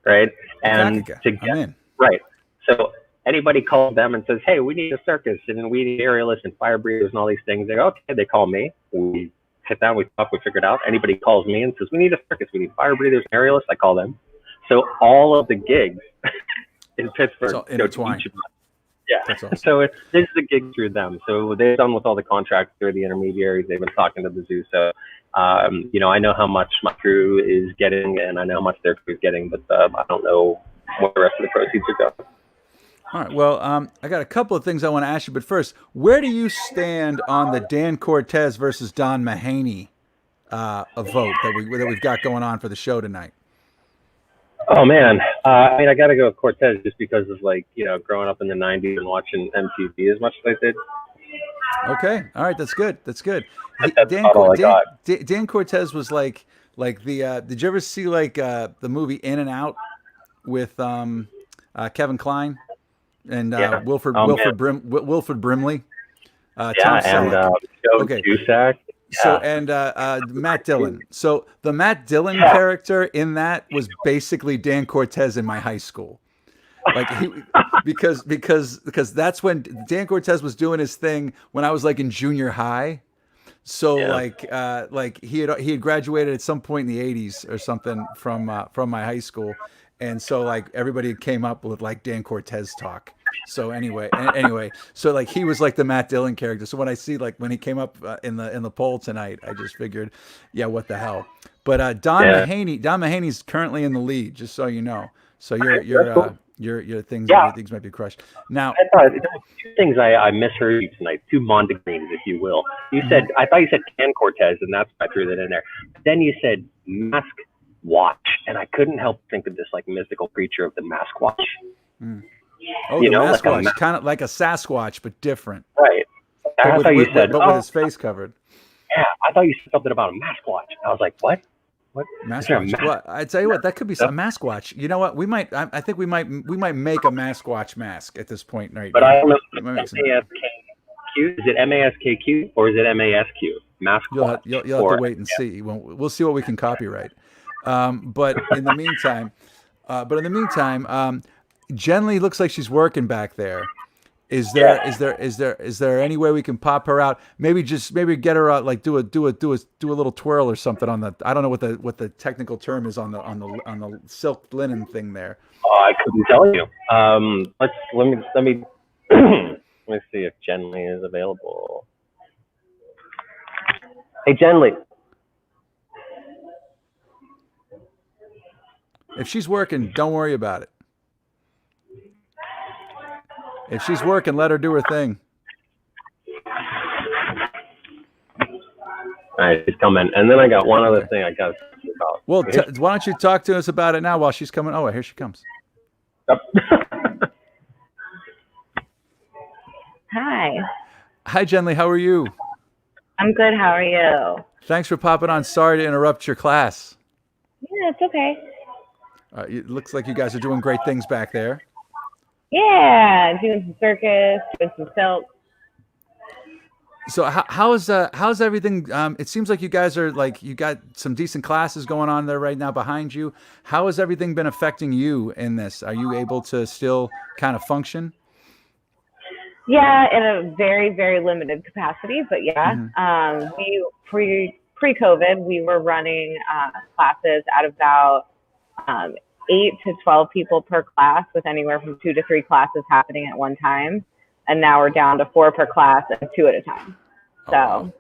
right? And together, right. So anybody calls them and says, "Hey, we need a circus and we need aerialists and fire breathers and all these things." They go, "Okay." They call me. We sit down, we talk, we figure it out. Anybody calls me and says, "We need a circus, we need fire breathers and aerialists," I call them. So all of the gigs in Pittsburgh go to each of them. Yeah. That's awesome. So this is a gig through them. So they've done with all the contracts through the intermediaries. They've been talking to the zoo. So, I know how much my crew is getting, and I know how much their crew is getting, but I don't know where the rest of the proceeds are going. All right. Well, I got a couple of things I want to ask you, but first, where do you stand on the Dan Cortez versus Don Mahaney a vote that we've got going on for the show tonight? Oh man, I got to go with Cortez just because of growing up in the '90s and watching MTV as much as I did. Okay. All right. That's good. Dan Cortez was like the. Did you ever see the movie In and Out with Kevin Kline and Wilford Brimley? Tom Selleck. Joe Cusack. So and Matt Dillon. So the Matt Dillon character in that was basically Dan Cortez in my high school. Because that's when Dan Cortez was doing his thing when I was in junior high. So he had graduated at some point in the 80s or something from my high school, and so everybody came up with Dan Cortez talk. So anyway, so he was the Matt Dillon character. So when I see when he came up in the poll tonight, I just figured, what the hell. But Don Mahaney's currently in the lead, just so you know. So your things might be crushed. Now, I thought two things I misheard you tonight, two Mondegreens, if you will. I thought you said Dan Cortez, and that's why I threw that in there. But then you said Mask Watch, and I couldn't help think of this mystical creature of the Mask Watch. Mm. Oh, the Masquatch, kind of like a Sasquatch, but different. Right. But with his face covered. Yeah, I thought you said something about a Masquatch. I was like, what? What? Masquatch. Well, I tell you what, that could be a Masquatch. You know what? We might. I think we might make a Masquatch mask at this point, right? But I don't know. Is it MASKQ or is it MASQ? Masquatch. You'll have to wait and see. We'll see what we can copyright. But in the meantime, Jenley looks like she's working back there. Is there any way we can pop her out? Maybe get her out, do a little twirl or something on the. I don't know what the technical term is on the silk linen thing there. Oh, I couldn't tell you. Let me let me see if Jenley is available. Hey, Jenley. If she's working, don't worry about it. If she's working, let her do her thing. All right, she's coming. And then I got one other thing I got to talk talk. Well, why don't you talk to us about it now while she's coming? Oh, here she comes. Yep. Hi, Hi, Jenly. How are you? I'm good. How are you? Thanks for popping on. Sorry to interrupt your class. Yeah, it's okay. It looks like you guys are doing great things back there. Yeah, doing some circus, doing some silk. So how's everything? It seems like you guys are you got some decent classes going on there right now behind you. How has everything been affecting you in this? Are you able to still kind of function? Yeah, in a very, very limited capacity, but yeah. We pre-COVID, we were running classes at about 8 to 12 people per class, with anywhere from 2 to 3 classes happening at one time. And now we're down to 4 per class and 2 at a time. So,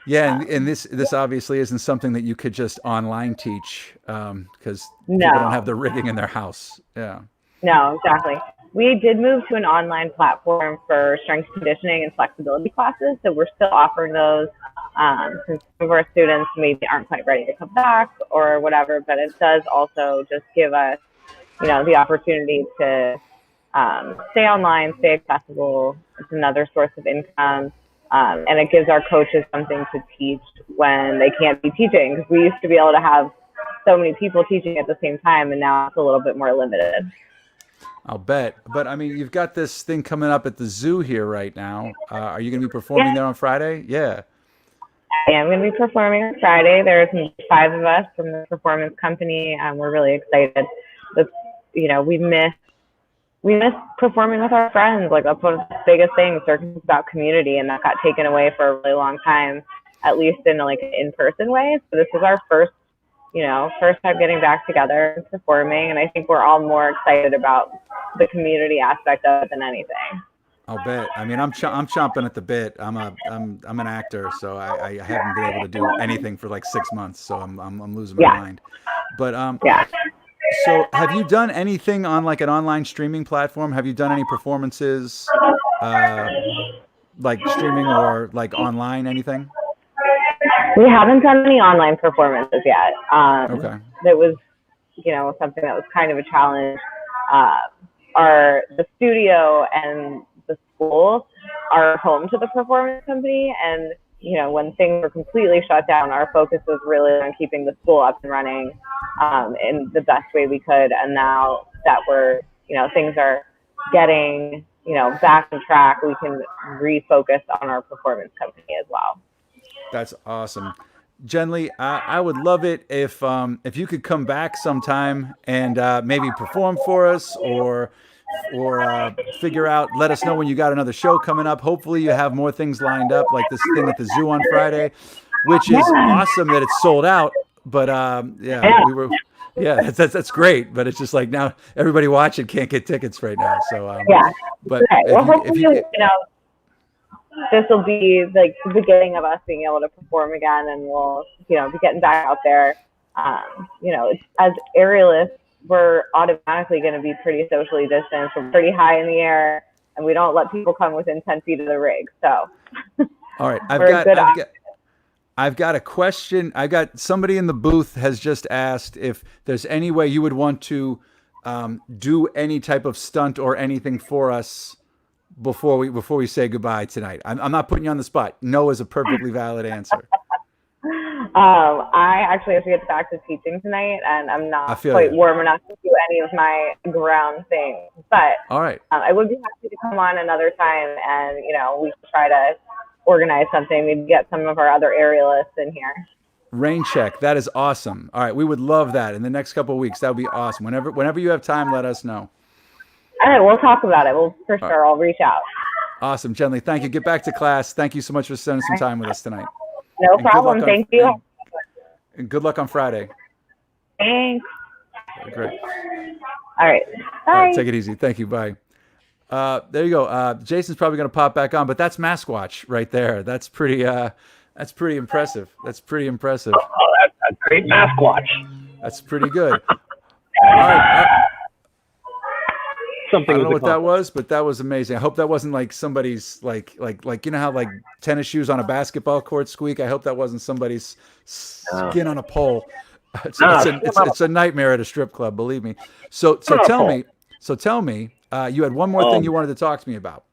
yeah, and this obviously isn't something that you could just online teach because no, people don't have the rigging in their house. Yeah. No, exactly. We did move to an online platform for strength conditioning and flexibility classes, so we're still offering those since some of our students maybe aren't quite ready to come back or whatever. But it does also just give us, the opportunity to stay online, stay accessible. It's another source of income, and it gives our coaches something to teach when they can't be teaching. Because we used to be able to have so many people teaching at the same time, and now it's a little bit more limited. I'll bet. But I mean, you've got this thing coming up at the zoo here right now. Are you going to be performing there on Friday? Yeah. I am going to be performing on Friday. There's 5 of us from the performance company. We're really excited. We miss performing with our friends. Like, that's one of the biggest things. Circus is about community, and that got taken away for a really long time, at least in an in-person way. So this is our first time getting back together and performing, and I think we're all more excited about the community aspect of it than anything. I'll bet. I mean, I'm chomping at the bit. I'm an actor, so I haven't been able to do anything for 6 months, so I'm losing my mind. But yeah. So have you done anything on an online streaming platform? Have you done any performances, streaming or online, anything? We haven't done any online performances yet. Okay. That was, something that was kind of a challenge. The studio and the school are home to the performance company, and when things were completely shut down, our focus was really on keeping the school up and running in the best way we could. And now that things are getting back on track, we can refocus on our performance company as well. That's awesome. Jenly, I would love it if you could come back sometime and maybe perform for us or let us know when you got another show coming up. Hopefully you have more things lined up, like this thing at the zoo on Friday, which is awesome that it's sold out. But that's great. But it's just now everybody watching can't get tickets right now. So but hopefully, this will be the beginning of us being able to perform again, and we'll be getting back out there. As aerialists, we're automatically going to be pretty socially distanced. We're pretty high in the air, and we don't let people come within 10 feet of the rig. So, all right, I've got a question. I've got somebody in the booth has just asked if there's any way you would want to do any type of stunt or anything for us before we say goodbye tonight. I'm not putting you on the spot. No is a perfectly valid answer. I actually have to get back to teaching tonight, and I'm not quite warm enough to do any of my ground things. But all right, I would be happy to come on another time, and we can try to organize something. Maybe get some of our other aerialists in here. Rain check. That is awesome. All right, we would love that in the next couple of weeks. That would be awesome. Whenever you have time, let us know. All right, we'll talk about it. I'll reach out. Awesome, Jenly. Thank you. Get back to class. Thank you so much for spending some time with us tonight. No problem. Thank you. And good luck on Friday. Thanks. Great. All right. Bye. All right, take it easy. Thank you. Bye. There you go. Jason's probably going to pop back on, but that's Maskwatch right there. That's pretty impressive. That's pretty impressive. Oh, that's a great Maskwatch. That's pretty good. All right. something. I don't know with what the that was, but that was amazing. I hope that wasn't like somebody's like you know how like tennis shoes on a basketball court squeak. I hope that wasn't somebody's skin on a pole. It's a nightmare at a strip club, believe me. So tell me, you had one more thing you wanted to talk to me about.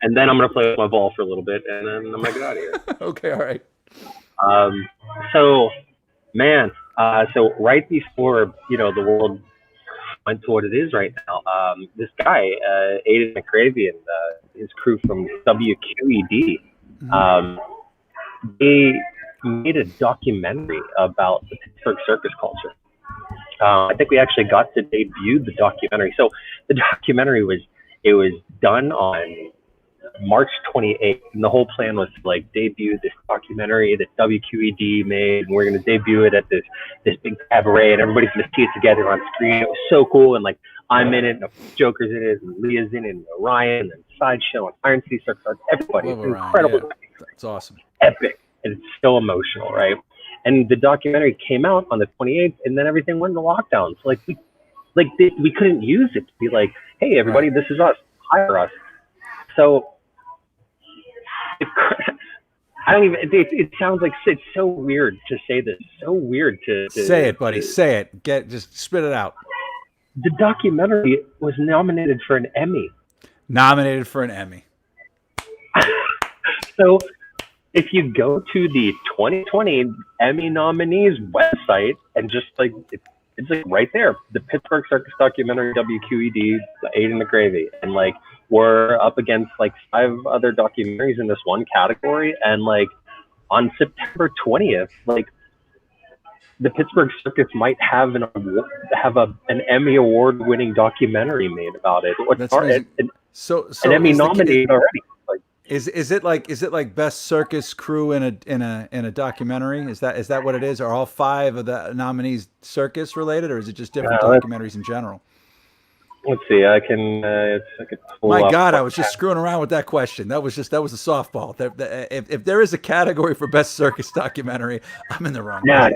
And then I'm gonna play with my ball for a little bit, and then I'm gonna get out of here. Okay, all right. So, man, so right before the world went to what it is right now, this guy, Aiden McCravey, and his crew from WQED, they made a documentary about the Pittsburgh circus culture. I think we actually got to debut the documentary. So the documentary was done on March 28th, and the whole plan was to like debut this documentary that WQED made, and we're going to debut it at this big cabaret, and everybody's going to see it together on screen. It was so cool, and like I'm in it, and Joker's in it, and Leah's in it, and Orion, and Sideshow, and Iron Sea Circus, everybody. It's incredible. Yeah. It's awesome. Epic, and it's so emotional, right? And the documentary came out on the 28th, and then everything went into lockdown. So we couldn't use it to be like, hey, everybody, this is us, hire us. So I don't even. It sounds like it's so weird to say this. So weird to say it, buddy. Say it. Just spit it out. The documentary was nominated for an Emmy. Nominated for an Emmy. So if you go to the 2020 Emmy nominees website and just like it's like right there, the Pittsburgh Circus documentary, WQED, Aiden McCravey, and like we're up against like 5 other documentaries in this one category, and like on September 20th, like the Pittsburgh Circus might have an Emmy award-winning documentary made about it. That's amazing. An Emmy nominated already. Is it like best circus crew in a documentary? Is that what it is? Are all 5 of the nominees circus related, or is it just different documentaries in general? Let's see. I can pull My up God, I was just screwing around with that question. That was a softball. If there is a category for best circus documentary, I'm in the wrong. No,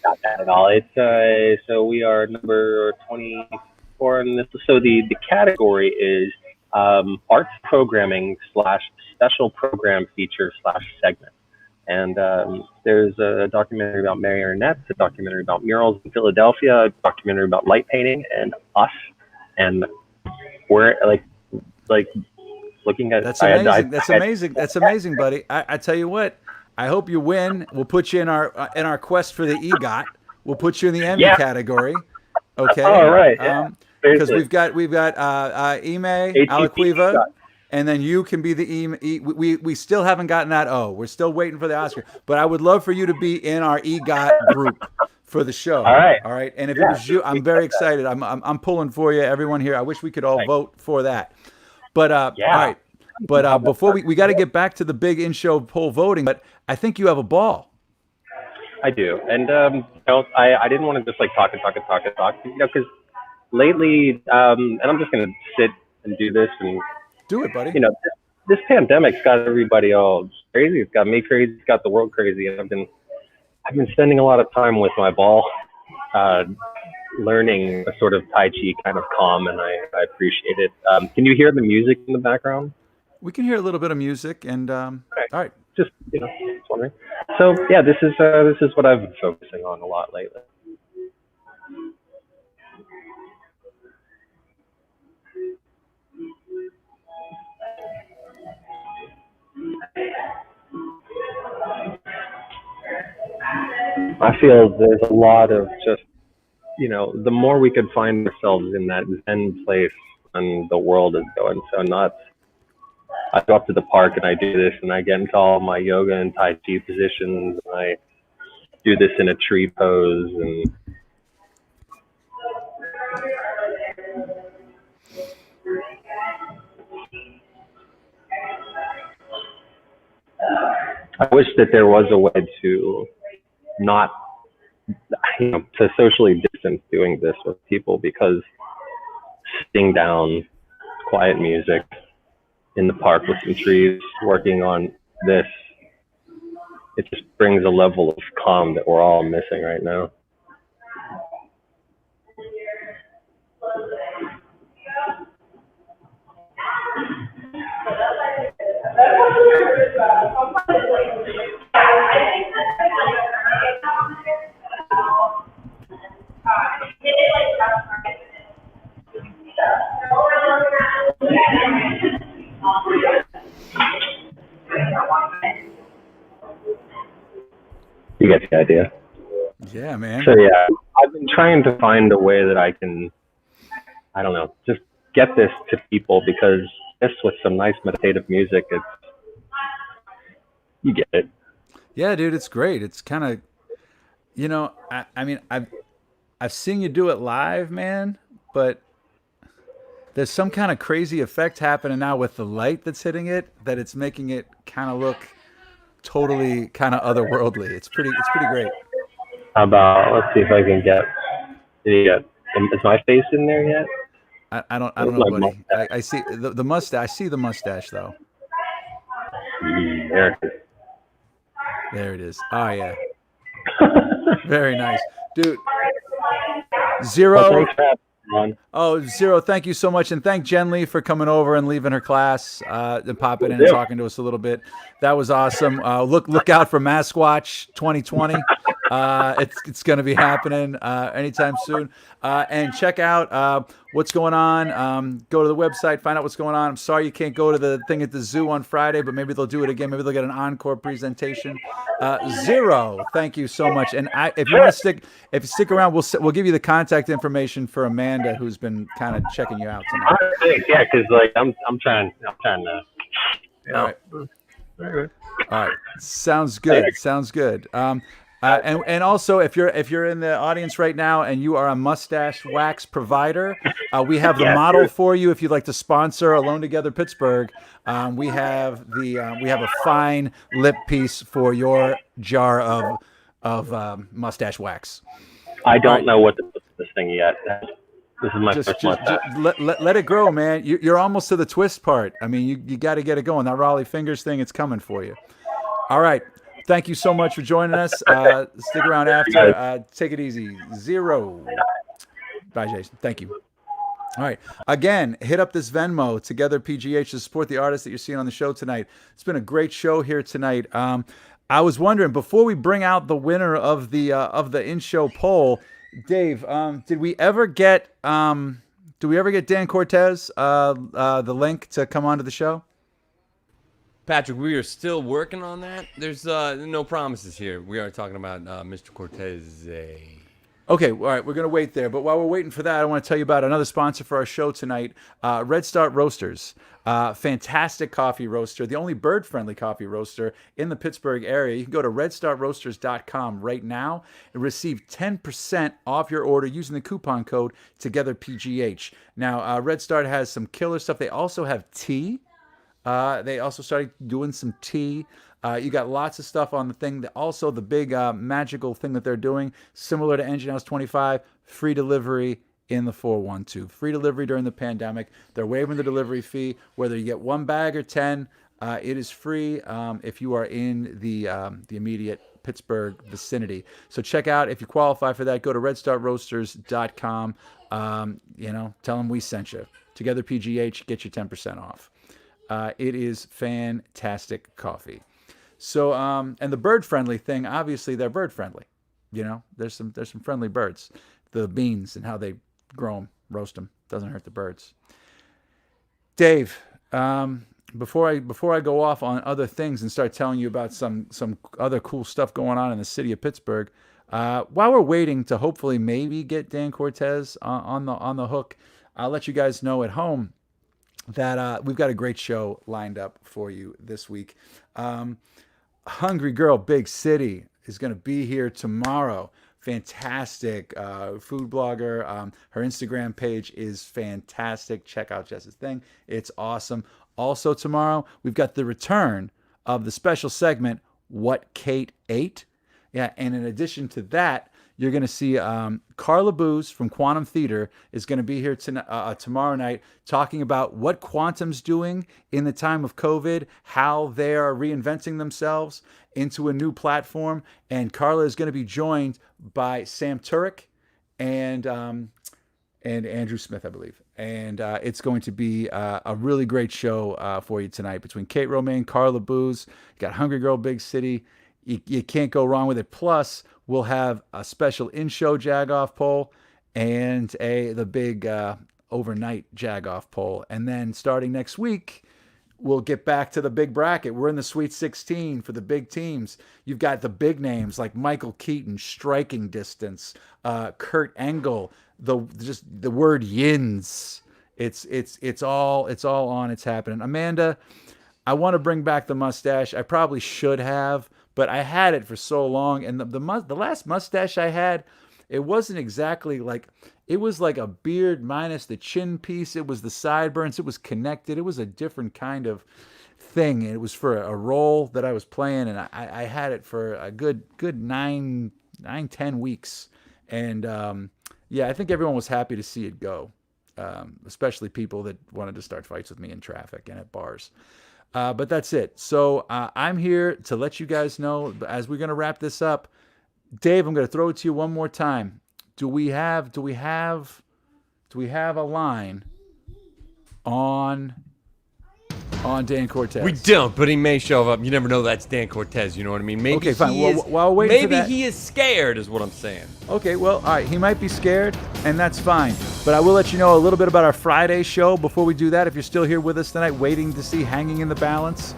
not that at all. It's so we are number 24 in this. So the category is arts programming / special program feature / segment. And there's a documentary about Mary Arnett's, a documentary about murals in Philadelphia, a documentary about light painting, and us. And we're like looking at. That's amazing. That's amazing, buddy. I tell you what. I hope you win. We'll put you in our quest for the EGOT. We'll put you in the Emmy category. Okay. All right. Because we've got Ime Aliquiva, and then you can be the we still haven't gotten that O. We're still waiting for the Oscar. But I would love for you to be in our EGOT group for the show. All right. And if it was you, I'm very excited. I'm pulling for you, everyone here. I wish we could all vote for that. But all right. But before we got to get back to the big in-show poll voting. But I think you have a ball. I do, and I didn't want to just like talk, because lately, and I'm just gonna sit and do this and do it, buddy. This pandemic's got everybody all crazy. It's got me crazy. It's got the world crazy. And I've been spending a lot of time with my ball, learning a sort of Tai Chi kind of calm, and I appreciate it. Can you hear the music in the background? We can hear a little bit of music, and all right. Just just wondering. So yeah, this is what I've been focusing on a lot lately. I feel there's a lot of just, the more we could find ourselves in that Zen place when the world is going so nuts. I go up to the park and I do this, and I get into all my yoga and Tai Chi positions, and I do this in a tree pose, and I wish that there was a way to not, to socially distance doing this with people, because sitting down, quiet music in the park with some trees, working on this, it just brings a level of calm that we're all missing right now. You get the idea. Yeah, man. So yeah, I've been trying to find a way that I can, I don't know, just get this to people, because this with some nice meditative music, it's, you get it. Yeah, dude, it's great. It's kind of, I mean, I've seen you do it live, man, but there's some kind of crazy effect happening now with the light that's hitting it, that it's making it kind of look totally kind of otherworldly. It's pretty great. How about, let's see if I can get, is my face in there yet? I don't know, buddy. I see the mustache. I see the mustache though. There it is. There it is. Oh yeah. Very nice, dude. Zero. Well, thanks for having me on. Oh, Zero, thank you so much. And thank Jen Lee for coming over and leaving her class and popping in and talking to us a little bit. That was awesome. Look out for Maskwatch 2020. It's going to be happening anytime soon. And check out what's going on. Go to the website, find out what's going on. I'm sorry you can't go to the thing at the zoo on Friday, but maybe they'll do it again. Maybe they'll get an encore presentation. Zero, thank you so much. And if you want to stick around, we'll give you the contact information for Amanda, who's been kind of checking you out tonight. All right, thanks. Yeah, because like I'm trying to. All right. All right. Sounds good. Sounds good. And also, if you're in the audience right now and you are a mustache wax provider, we have the model for you. If you'd like to sponsor Alone Together Pittsburgh, we have a fine lip piece for your jar of mustache wax. I don't know what to put this thing yet. This is my first mustache. Let it grow, man. You're almost to the twist part. I mean, you got to get it going. That Raleigh Fingers thing, it's coming for you. All right. Thank you so much for joining us. Stick around after. Take it easy. Zero. Bye, Jason. Thank you. All right. Again, hit up this Venmo, Together PGH, to support the artists that you're seeing on the show tonight. It's been a great show here tonight. I was wondering, before we bring out the winner of the in-show poll, Dave, did we ever get Dan Cortez the link to come onto the show? Patrick, we are still working on that. There's no promises here. We are talking about Mr. Cortez. Okay, all right, we're going to wait there. But while we're waiting for that, I want to tell you about another sponsor for our show tonight, Red Start Roasters. Fantastic coffee roaster, the only bird-friendly coffee roaster in the Pittsburgh area. You can go to redstartroasters.com right now and receive 10% off your order using the coupon code TOGETHERPGH. Now, Red Start has some killer stuff. They also have tea. They also started doing some tea. You got lots of stuff on the thing. Also, the big magical thing that they're doing, similar to Engine House 25, free delivery in the 412. Free delivery during the pandemic. They're waiving the delivery fee. Whether you get one bag or 10, it is free if you are in the immediate Pittsburgh vicinity. So check out, if you qualify for that, go to redstartroasters.com. Tell them we sent you. Together PGH, get you 10% off. It is fantastic coffee. So, and the bird-friendly thing, obviously they're bird-friendly. There's some friendly birds. The beans and how they grow them, roast them, doesn't hurt the birds. Dave, before I go off on other things and start telling you about some other cool stuff going on in the city of Pittsburgh, while we're waiting to hopefully maybe get Dan Cortez on the hook, I'll let you guys know at home that we've got a great show lined up for you this week. Hungry Girl Big City is going to be here tomorrow. Fantastic food blogger. Her Instagram page is fantastic. Check out Jess's thing. It's awesome. Also tomorrow, we've got the return of the special segment, What Kate Ate. Yeah, and in addition to that, you're going to see Carla Booz from Quantum Theater is going to be here tomorrow night talking about what Quantum's doing in the time of COVID, how they are reinventing themselves into a new platform. And Carla is going to be joined by Sam Turek and Andrew Smith, I believe. And it's going to be a really great show for you tonight between Kate Romaine, Carla Booz. You got Hungry Girl Big City. You can't go wrong with it. Plus, we'll have a special in-show Jagoff poll and the big overnight Jagoff poll. And then starting next week, we'll get back to the big bracket. We're in the Sweet 16 for the big teams. You've got the big names like Michael Keaton, striking distance, Kurt Angle, just the word yins. It's all on. It's happening. Amanda, I want to bring back the mustache. I probably should have, but I had it for so long, and the last mustache I had, it wasn't exactly like, it was like a beard minus the chin piece. It was the sideburns. It was connected. It was a different kind of thing. It was for a role that I was playing, and I had it for a good 10 weeks. And yeah, I think everyone was happy to see it go, especially people that wanted to start fights with me in traffic and at bars. But that's it. So I'm here to let you guys know, as we're going to wrap this up. Dave, I'm going to throw it to you one more time. Do we have a line on Dan Cortez? We don't, but he may show up. You never know. That's Dan Cortez. You know what I mean? Maybe okay, fine. Maybe he is scared, is what I'm saying. Okay, well, all right. He might be scared, and that's fine. But I will let you know a little bit about our Friday show before we do that. If you're still here with us tonight, waiting to see Hanging in the Balance.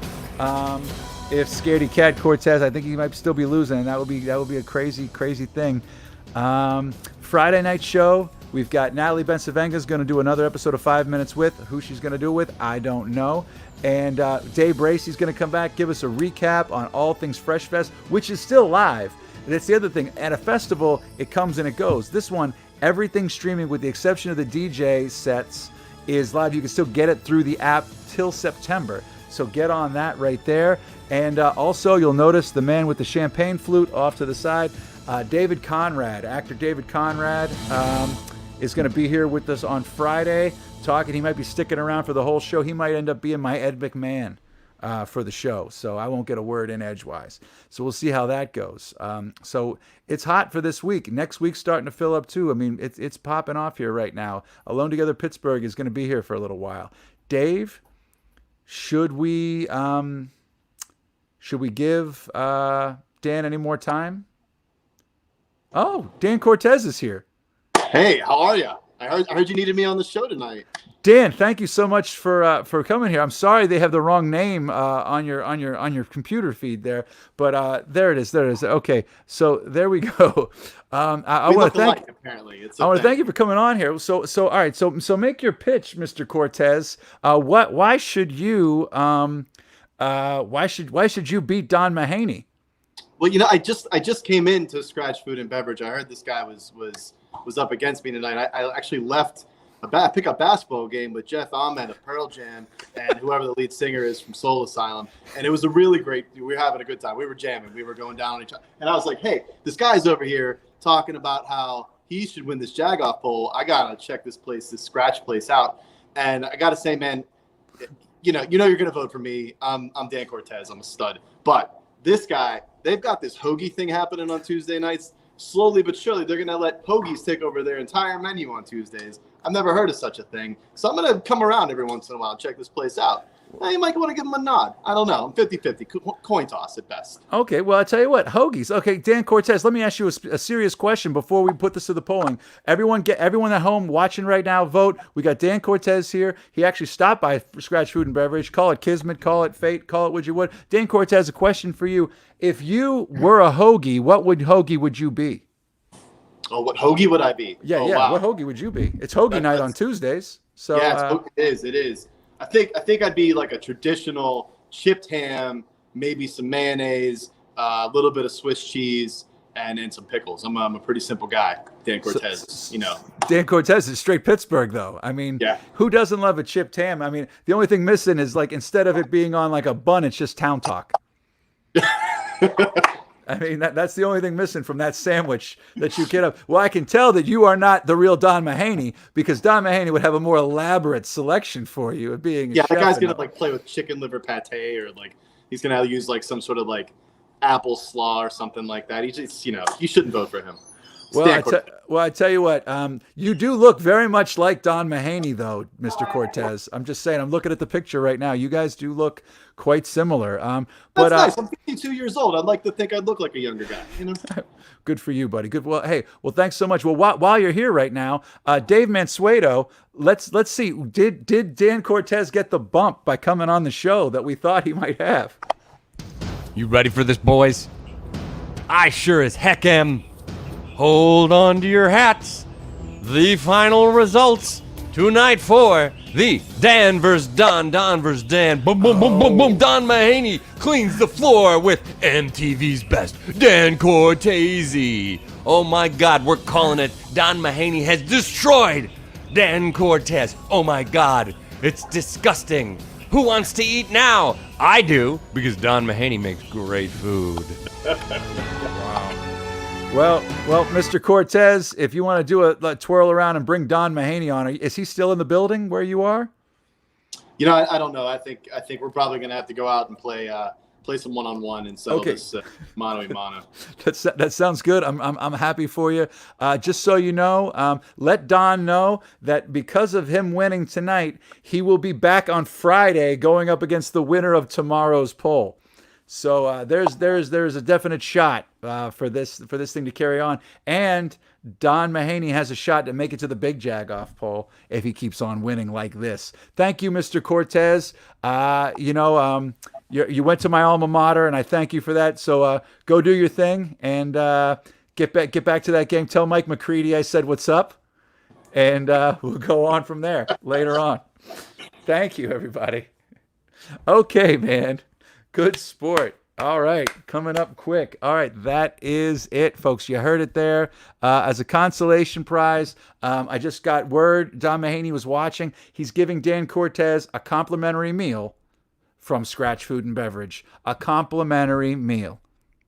If Scaredy Cat Cortez, I think he might still be losing, and that would be a crazy thing. Friday night show, we've got Natalie Bensavenga's going to do another episode of 5 Minutes With. Who she's going to do it with, I don't know. And Dave Bracey's going to come back, give us a recap on all things Fresh Fest, which is still live. And that's the other thing. At a festival, it comes and it goes. This one, everything streaming with the exception of the DJ sets is live. You can still get it through the app till September. So get on that right there. And also, you'll notice the man with the champagne flute off to the side, David Conrad, actor David Conrad, is going to be here with us on Friday talking. He might be sticking around for the whole show. He might end up being my Ed McMahon for the show. So I won't get a word in edgewise. So we'll see how that goes. So it's hot for this week. Next week's starting to fill up too. I mean, it's popping off here right now. Alone Together Pittsburgh is going to be here for a little while. Dave, should we give Dan any more time? Oh, Dan Cortez is here. Hey, how are you? I heard you needed me on the show tonight. Dan, thank you so much for coming here. I'm sorry they have the wrong name on your computer feed there, but there it is. Okay, so there we go. I want to thank. Apparently, I want to thank you for coming on here. So all right. So make your pitch, Mr. Cortez. Why should you beat Don Mahaney? Well, I just came into Scratch Food and Beverage. I heard this guy was up against me tonight. I actually left a pickup basketball game with Jeff Ahmed of Pearl Jam and whoever the lead singer is from Soul Asylum, and it was a really great. We were having a good time. We were jamming. We were going down on each other, and I was like, "Hey, this guy's over here talking about how he should win this Jagoff poll. I gotta check this Scratch place out." And I gotta say, man, you're gonna vote for me. I'm Dan Cortez. I'm a stud, but this guy. They've got this hoagie thing happening on Tuesday nights. Slowly but surely, they're going to let hoagies take over their entire menu on Tuesdays. I've never heard of such a thing. So I'm going to come around every once in a while and check this place out. You might want to give them a nod. I don't know. I'm 50-50. Coin toss at best. Okay, well, I'll tell you what. Hoagies. Okay, Dan Cortez, let me ask you a serious question before we put this to the polling. Everyone at home watching right now, vote. We got Dan Cortez here. He actually stopped by Scratch Food and Beverage. Call it Kismet, call it fate, call it what you would. Dan Cortez, a question for you. If you were a hoagie, what hoagie would you be? Oh, what hoagie would I be? Yeah. Wow. What hoagie would you be? It's hoagie night on Tuesdays. So yeah, it is. I think I'd be like a traditional chipped ham, maybe some mayonnaise, a little bit of Swiss cheese, and then some pickles. I'm a pretty simple guy. Dan Cortez, Dan Cortez is straight Pittsburgh, though. I mean, yeah. Who doesn't love a chipped ham? I mean, the only thing missing is, like, instead of it being on like a bun, it's just town talk. I mean, that's the only thing missing from that sandwich that you get up. Well, I can tell that you are not the real Don Mahaney, because Don Mahaney would have a more elaborate selection for you. Being that guy's gonna play with chicken liver pate, or he's gonna use some sort of apple slaw or something like that. He just you shouldn't vote for him. I tell you what, you do look very much like Don Mahaney, though, Mr. Cortez. I'm just saying. I'm looking at the picture right now. You guys do look quite similar. That's nice. I'm 52 years old. I'd like to think I'd look like a younger guy. Good for you, buddy. Good. Well, hey. Well, thanks so much. Well, while you're here right now, Dave Mansueto, let's see. Did Dan Cortez get the bump by coming on the show that we thought he might have? You ready for this, boys? I sure as heck am. Hold on to your hats. The final results tonight for the Dan vs. Don, Don vs. Dan. Boom, boom, boom, boom, boom. Don Mahaney cleans the floor with MTV's best, Dan Cortese. Oh my God, we're calling it. Don Mahaney has destroyed Dan Cortez. Oh my God, it's disgusting. Who wants to eat now? I do, because Don Mahaney makes great food. Well, Mr. Cortez, if you want to do a twirl around and bring Don Mahaney on, is he still in the building where you are? I don't know. I think we're probably going to have to go out and play some one-on-one and settle this mano-a-mano. That sounds good. I'm happy for you. Just so you know, let Don know that because of him winning tonight, he will be back on Friday going up against the winner of tomorrow's poll. So there's a definite shot for this thing to carry on, and Don Mahaney has a shot to make it to the big Jagoff poll if he keeps on winning like this. Thank you, Mr. Cortez. You went to my alma mater, and I thank you for that. So go do your thing and get back to that game. Tell Mike McCready I said what's up, and we'll go on from there later on. Thank you, everybody. Okay, man. Good sport. All right, coming up quick. All right, that is it, folks. You heard it there. As a consolation prize, I just got word Don Mahaney was watching. He's giving Dan Cortez a complimentary meal from Scratch Food and Beverage. A complimentary meal.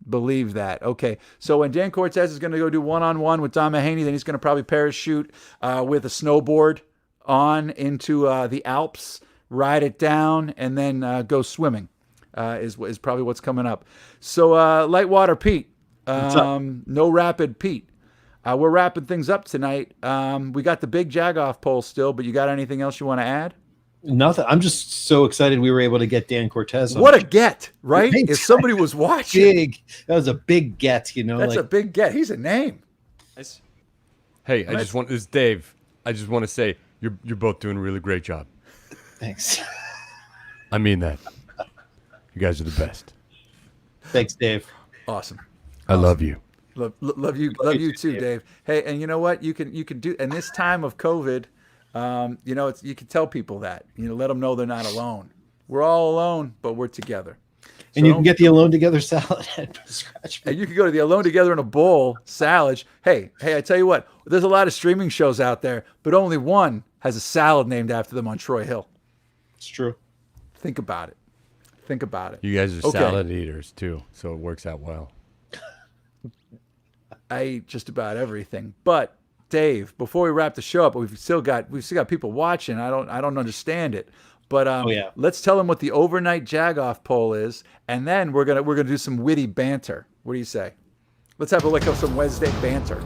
Believe that. Okay, so when Dan Cortez is going to go do one-on-one with Don Mahaney, then he's going to probably parachute with a snowboard on into the Alps, ride it down, and then go swimming. Is probably what's coming up. So Lightwater Pete, no Rapid Pete. We're wrapping things up tonight. We got the big Jagoff poll still, but you got anything else you want to add? Nothing. I'm just so excited we were able to get Dan Cortez on. What a get, right? If somebody was watching. That was a big get, That's a big get. He's a name. Hey, this is Dave. I just want to say you're both doing a really great job. Thanks. I mean that. You guys are the best. Thanks, Dave. Awesome. I love you. Love you too, Dave. Hey, and you know what? You can do in this time of COVID. You can tell people that. Let them know they're not alone. We're all alone, but we're together. And you can get the Alone Together salad at Scratch. And you can go to the Alone Together in a Bowl salad. Hey, I tell you what. There's a lot of streaming shows out there, but only one has a salad named after them on Troy Hill. It's true. Think about it. You guys are salad eaters too, so it works out well. I eat just about everything. But Dave, before we wrap the show up, we've still got people watching. I don't understand it. But let's tell them what the overnight Jagoff poll is, and then we're gonna do some witty banter. What do you say? Let's have some Wednesday banter.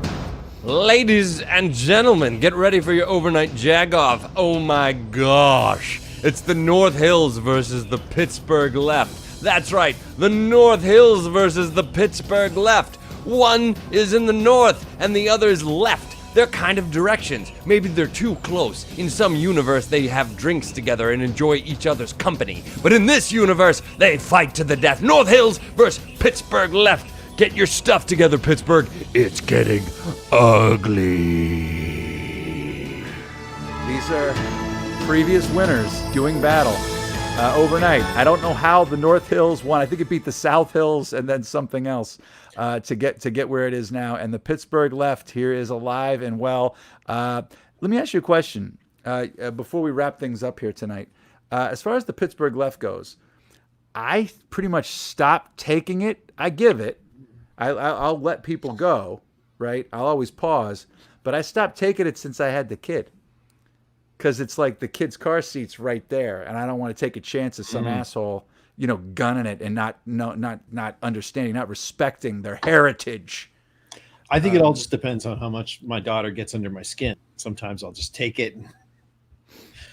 Ladies and gentlemen, get ready for your overnight Jagoff. Oh my gosh. It's the North Hills versus the Pittsburgh Left. That's right, the North Hills versus the Pittsburgh Left. One is in the north and the other is left. They're kind of directions. Maybe they're too close. In some universe, they have drinks together and enjoy each other's company. But in this universe, they fight to the death. North Hills versus Pittsburgh Left. Get your stuff together, Pittsburgh. It's getting ugly. These are previous winners doing battle overnight. I don't know how the North Hills won. I think it beat the South Hills and then something else to get where it is now. And the Pittsburgh Left here is alive and well. Let me ask you a question before we wrap things up here tonight. As far as the Pittsburgh Left goes, I pretty much stopped taking it. I give it. I'll let people go, right? I'll always pause. But I stopped taking it since I had the kid. Because it's like the kid's car seat's right there, and I don't want to take a chance of some asshole, gunning it and not understanding, not respecting their heritage. I think it all just depends on how much my daughter gets under my skin. Sometimes I'll just take it.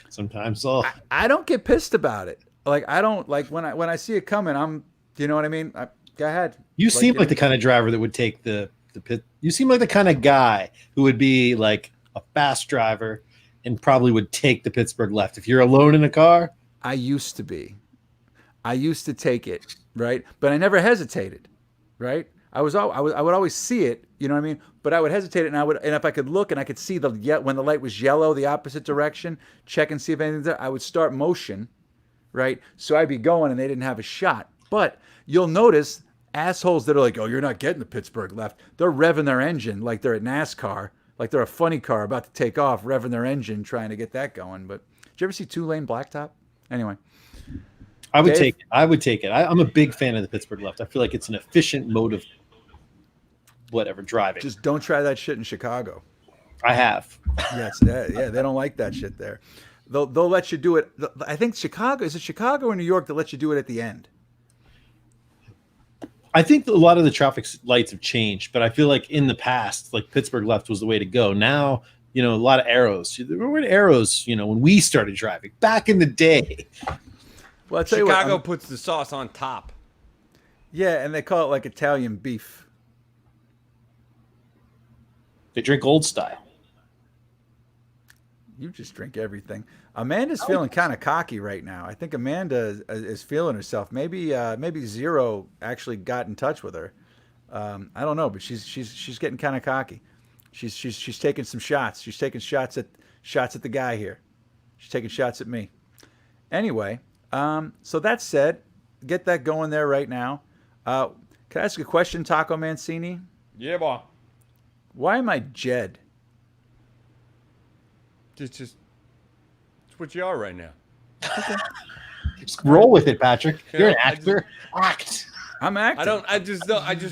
Sometimes I don't get pissed about it. Like I don't like when I see it coming. You know what I mean. Go ahead. You seem like the kind of driver that would take the pit. You seem like the kind of guy who would be like a fast driver and probably would take the Pittsburgh left if you're alone in a car. I used to be. I used to take it, right? But I never hesitated, right? I would always see it, you know what I mean? But I would hesitate, and if I could look and I could see when the light was yellow, the opposite direction, check and see if anything's there, I would start motion, right? So I'd be going, and they didn't have a shot. But you'll notice assholes that are like, "Oh, you're not getting the Pittsburgh left." They're revving their engine like they're at NASCAR, like they're a funny car about to take off, revving their engine, trying to get that going. But did you ever see 2-lane blacktop? Anyway. I would take it. I would take it. I'm a big fan of the Pittsburgh left. I feel like it's an efficient mode of whatever driving. Just don't try that shit in Chicago. I have. Yes, yeah, they don't like that shit there. They'll let you do it. I think Chicago, is it Chicago or New York that lets you do it at the end? I think a lot of the traffic lights have changed, but I feel like in the past, like Pittsburgh left was the way to go. Now, a lot of arrows. There were arrows, when we started driving back in the day. Well, I'll tell Chicago you what, puts the sauce on top. Yeah, and they call it like Italian beef. They drink old style. You just drink everything. Amanda's feeling kind of cocky right now. I think Amanda is feeling herself. Maybe Zero actually got in touch with her. I don't know, but she's getting kind of cocky. She's taking some shots. She's taking shots at the guy here. She's taking shots at me. Anyway, so that said, get that going there right now. Can I ask a question, Taco Mancini? Yeah, boy. Why am I Jed? It's what you are right now. Just roll with it, Patrick. You You're know, an actor. Act. I'm acting. I just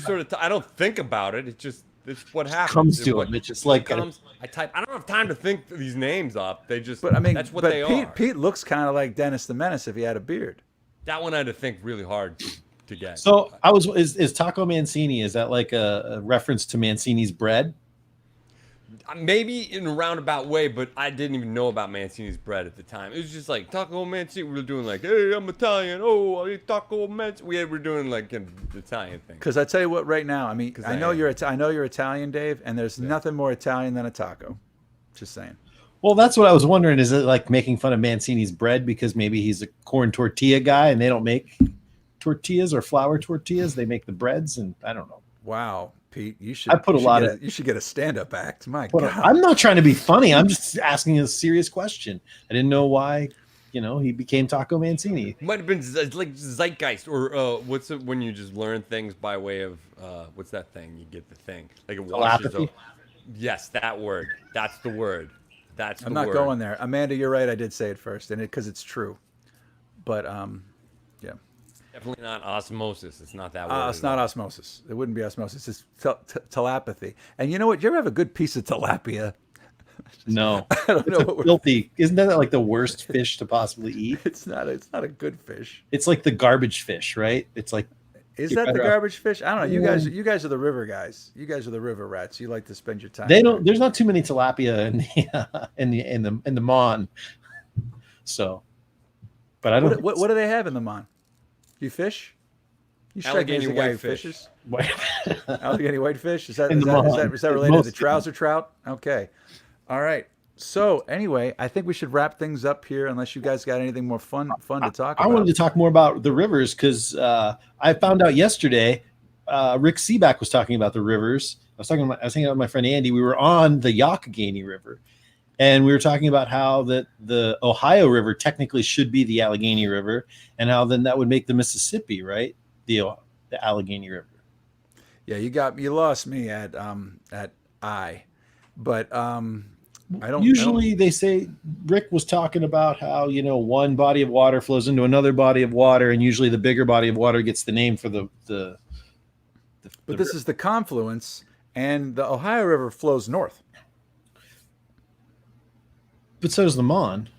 sort of I don't think about it. It's what happens. Comes to what, him. It's just like comes. I type. I don't have time to think these names up. They just. But I mean, that's what but they Pete, are. Pete looks kind of like Dennis the Menace if he had a beard. That one I had to think really hard to get. So is Taco Mancini? Is that like a reference to Mancini's bread? Maybe in a roundabout way, but I didn't even know about Mancini's bread at the time. It was just like Taco Mancini. We were doing like, hey, I'm Italian. Oh, I eat Taco Mancini. We're doing like an Italian thing. Because I tell you what, right now, I mean, I know you're Italian, Dave, and there's Yeah. nothing more Italian than a taco. Just saying. Well, that's what I was wondering. Is it like making fun of Mancini's bread because maybe he's a corn tortilla guy and they don't make tortillas or flour tortillas? They make the breads, and I don't know. Wow, Pete, you should. You should get a stand-up act. My God, I'm not trying to be funny. I'm just asking a serious question. I didn't know why, he became Taco Mancini. Might have been like zeitgeist, or what's it when you just learn things by way of what's that thing? You get the thing like it washes Telepathy? over. Yes, that word. That's the word. That's the I'm not word. going there. Amanda, you're right. I did say it first, and because it's true. But yeah. Definitely not osmosis. It's not that word. It's not osmosis. It wouldn't be osmosis. It's telepathy. And you know what? You ever have a good piece of tilapia? No, I don't know. What filthy. Isn't that like the worst fish to possibly eat? It's not a good fish. It's like the garbage fish, right? It's like. Is that the garbage fish? I don't know. You guys are the river guys. You guys are the river rats. You like to spend your time. They don't. There's not too many tilapia in the Mon. So, but I don't. What do they have in the Mon? You fish? You strike me as the guy who fishes. Allegheny whitefish. Is that related to trouser trout? Okay. All right. So anyway, I think we should wrap things up here, unless you guys got anything more fun to talk about. I wanted to talk more about the rivers because I found out yesterday. Rick Seaback was talking about the rivers. I was hanging out with my friend Andy. We were on the Youghiogheny River, and we were talking about how that the Ohio River technically should be the Allegheny River, and how then that would make the Mississippi, right? The Allegheny River. Yeah, you lost me at I, but I don't. Usually they say Rick was talking about how one body of water flows into another body of water, and usually the bigger body of water gets the name for the. But this is the confluence, and the Ohio River flows north. But so does the Mon.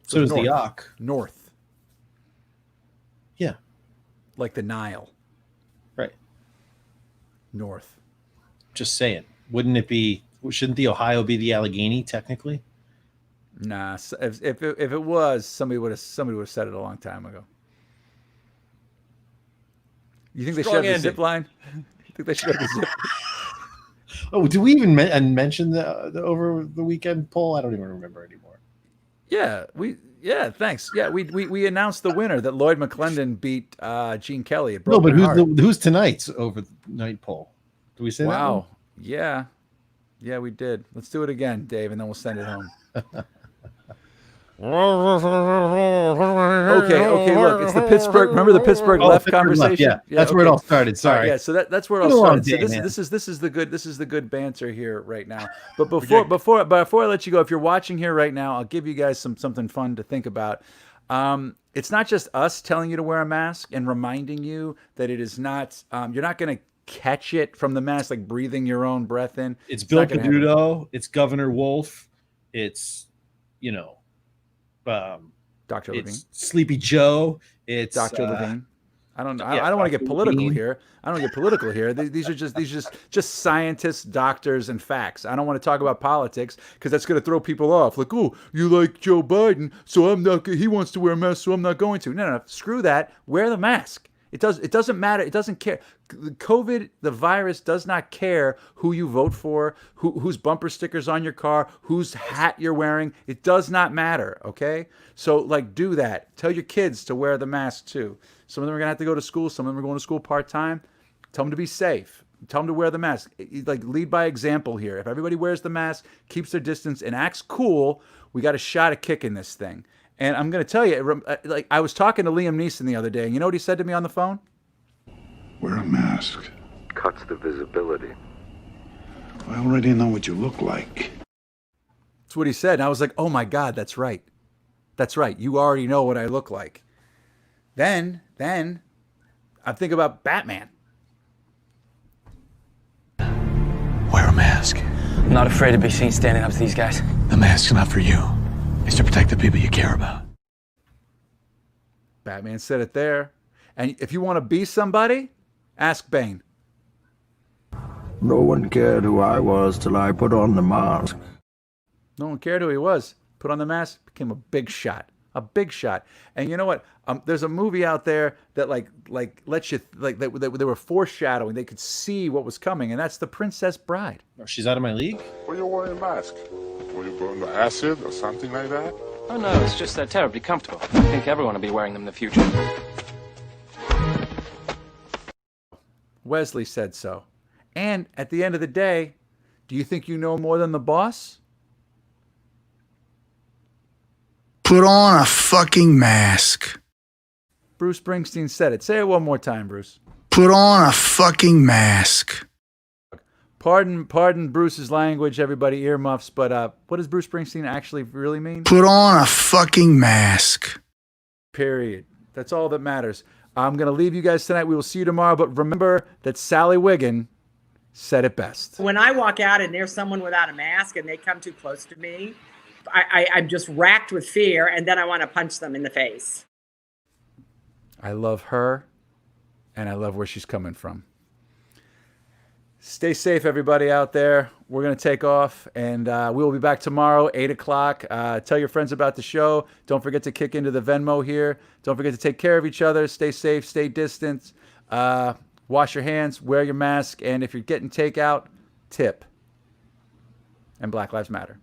So does the Yacht. North. Yeah. Like the Nile. Right. North. Just saying. Wouldn't it be? Shouldn't the Ohio be the Allegheny technically? Nah, if it was, somebody would have said it a long time ago. You think they should have the zip line? You think they should have the zip? Oh, do we even mention the over the weekend poll? I don't even remember anymore. Thanks. Yeah, we announced the winner that Lloyd McClendon beat Gene Kelly. It No, broke but my heart. who's tonight's overnight poll? Do we say that? Wow. Yeah, we did. Let's do it again, Dave, and then we'll send it home. Okay. Look, it's the Pittsburgh. Remember the Pittsburgh left conversation? Left, yeah, that's where it all started. Sorry. Yeah, so that's where it all started. So this is the good banter here right now. But before I let you go, if you're watching here right now, I'll give you guys something fun to think about. It's not just us telling you to wear a mask and reminding you that it is not. You're not going to catch it from the mask, like breathing your own breath in. It's Bill Peduto. It's Governor Wolf. It's Dr. Levine. It's Sleepy Joe. It's Dr. Levine. I don't want to get political here. These are just scientists, doctors, and facts. I don't want to talk about politics because that's going to throw people off. Like, oh, you like Joe Biden, so I'm not. He wants to wear a mask, so I'm not going to. No. Screw that. Wear the mask. It doesn't matter. It doesn't care. COVID, the virus, does not care who you vote for, whose bumper stickers on your car, whose hat you're wearing. It does not matter, okay? So, do that. Tell your kids to wear the mask, too. Some of them are going to have to go to school. Some of them are going to school part-time. Tell them to be safe. Tell them to wear the mask. Lead by example here. If everybody wears the mask, keeps their distance, and acts cool, we got a shot at kicking this thing. And I'm going to tell you, I was talking to Liam Neeson the other day, and you know what he said to me on the phone? Wear a mask. Cuts the visibility. I already know what you look like. That's what he said. And I was like, oh my God, that's right. That's right. You already know what I look like. Then I think about Batman. Wear a mask. I'm not afraid to be seen standing up to these guys. The mask's not for you. It's to protect the people you care about. Batman said it there. And if you want to be somebody, ask Bane. No one cared who I was till I put on the mask. No one cared who he was. Put on the mask, became a big shot. A big shot. And you know what? There's a movie out there that lets you they were foreshadowing. They could see what was coming, and that's The Princess Bride. Oh, she's out of my league? Why are you wearing a mask? Were you burned by acid or something like that? Oh no, it's just they're terribly comfortable. I think everyone will be wearing them in the future. Wesley said so. And at the end of the day, do you think you know more than the boss? Put on a fucking mask. Bruce Springsteen said it. Say it one more time, Bruce. Put on a fucking mask. Pardon Bruce's language, everybody, earmuffs, but what does Bruce Springsteen actually really mean? Put on a fucking mask. Period. That's all that matters. I'm going to leave you guys tonight. We will see you tomorrow, but remember that Sally Wiggin said it best. When I walk out and there's someone without a mask and they come too close to me, I'm just racked with fear, and then I want to punch them in the face. I love her, and I love where she's coming from. Stay safe, everybody out there. We're going to take off, and we will be back tomorrow, 8 o'clock. Tell your friends about the show. Don't forget to kick into the Venmo here. Don't forget to take care of each other. Stay safe. Stay distant. Wash your hands. Wear your mask. And if you're getting takeout, tip. And Black Lives Matter.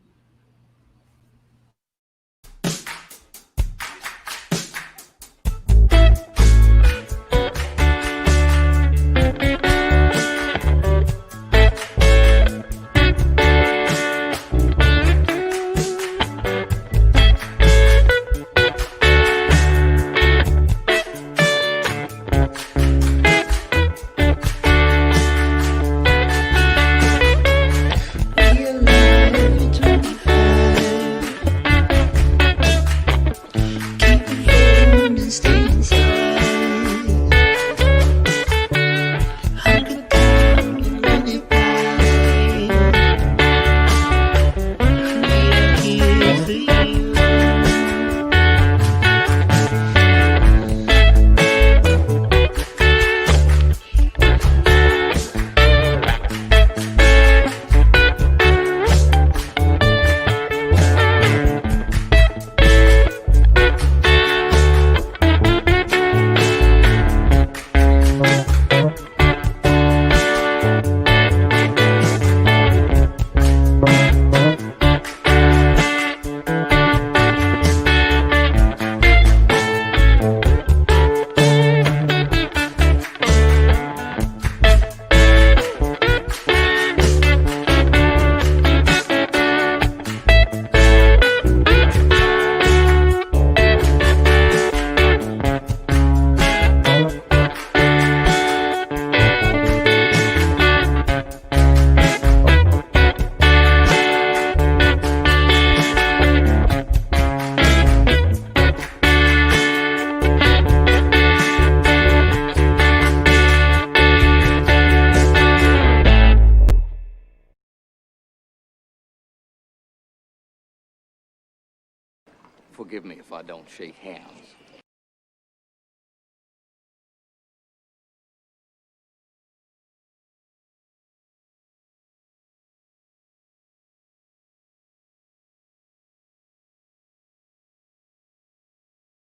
forgive me if I don't shake hands.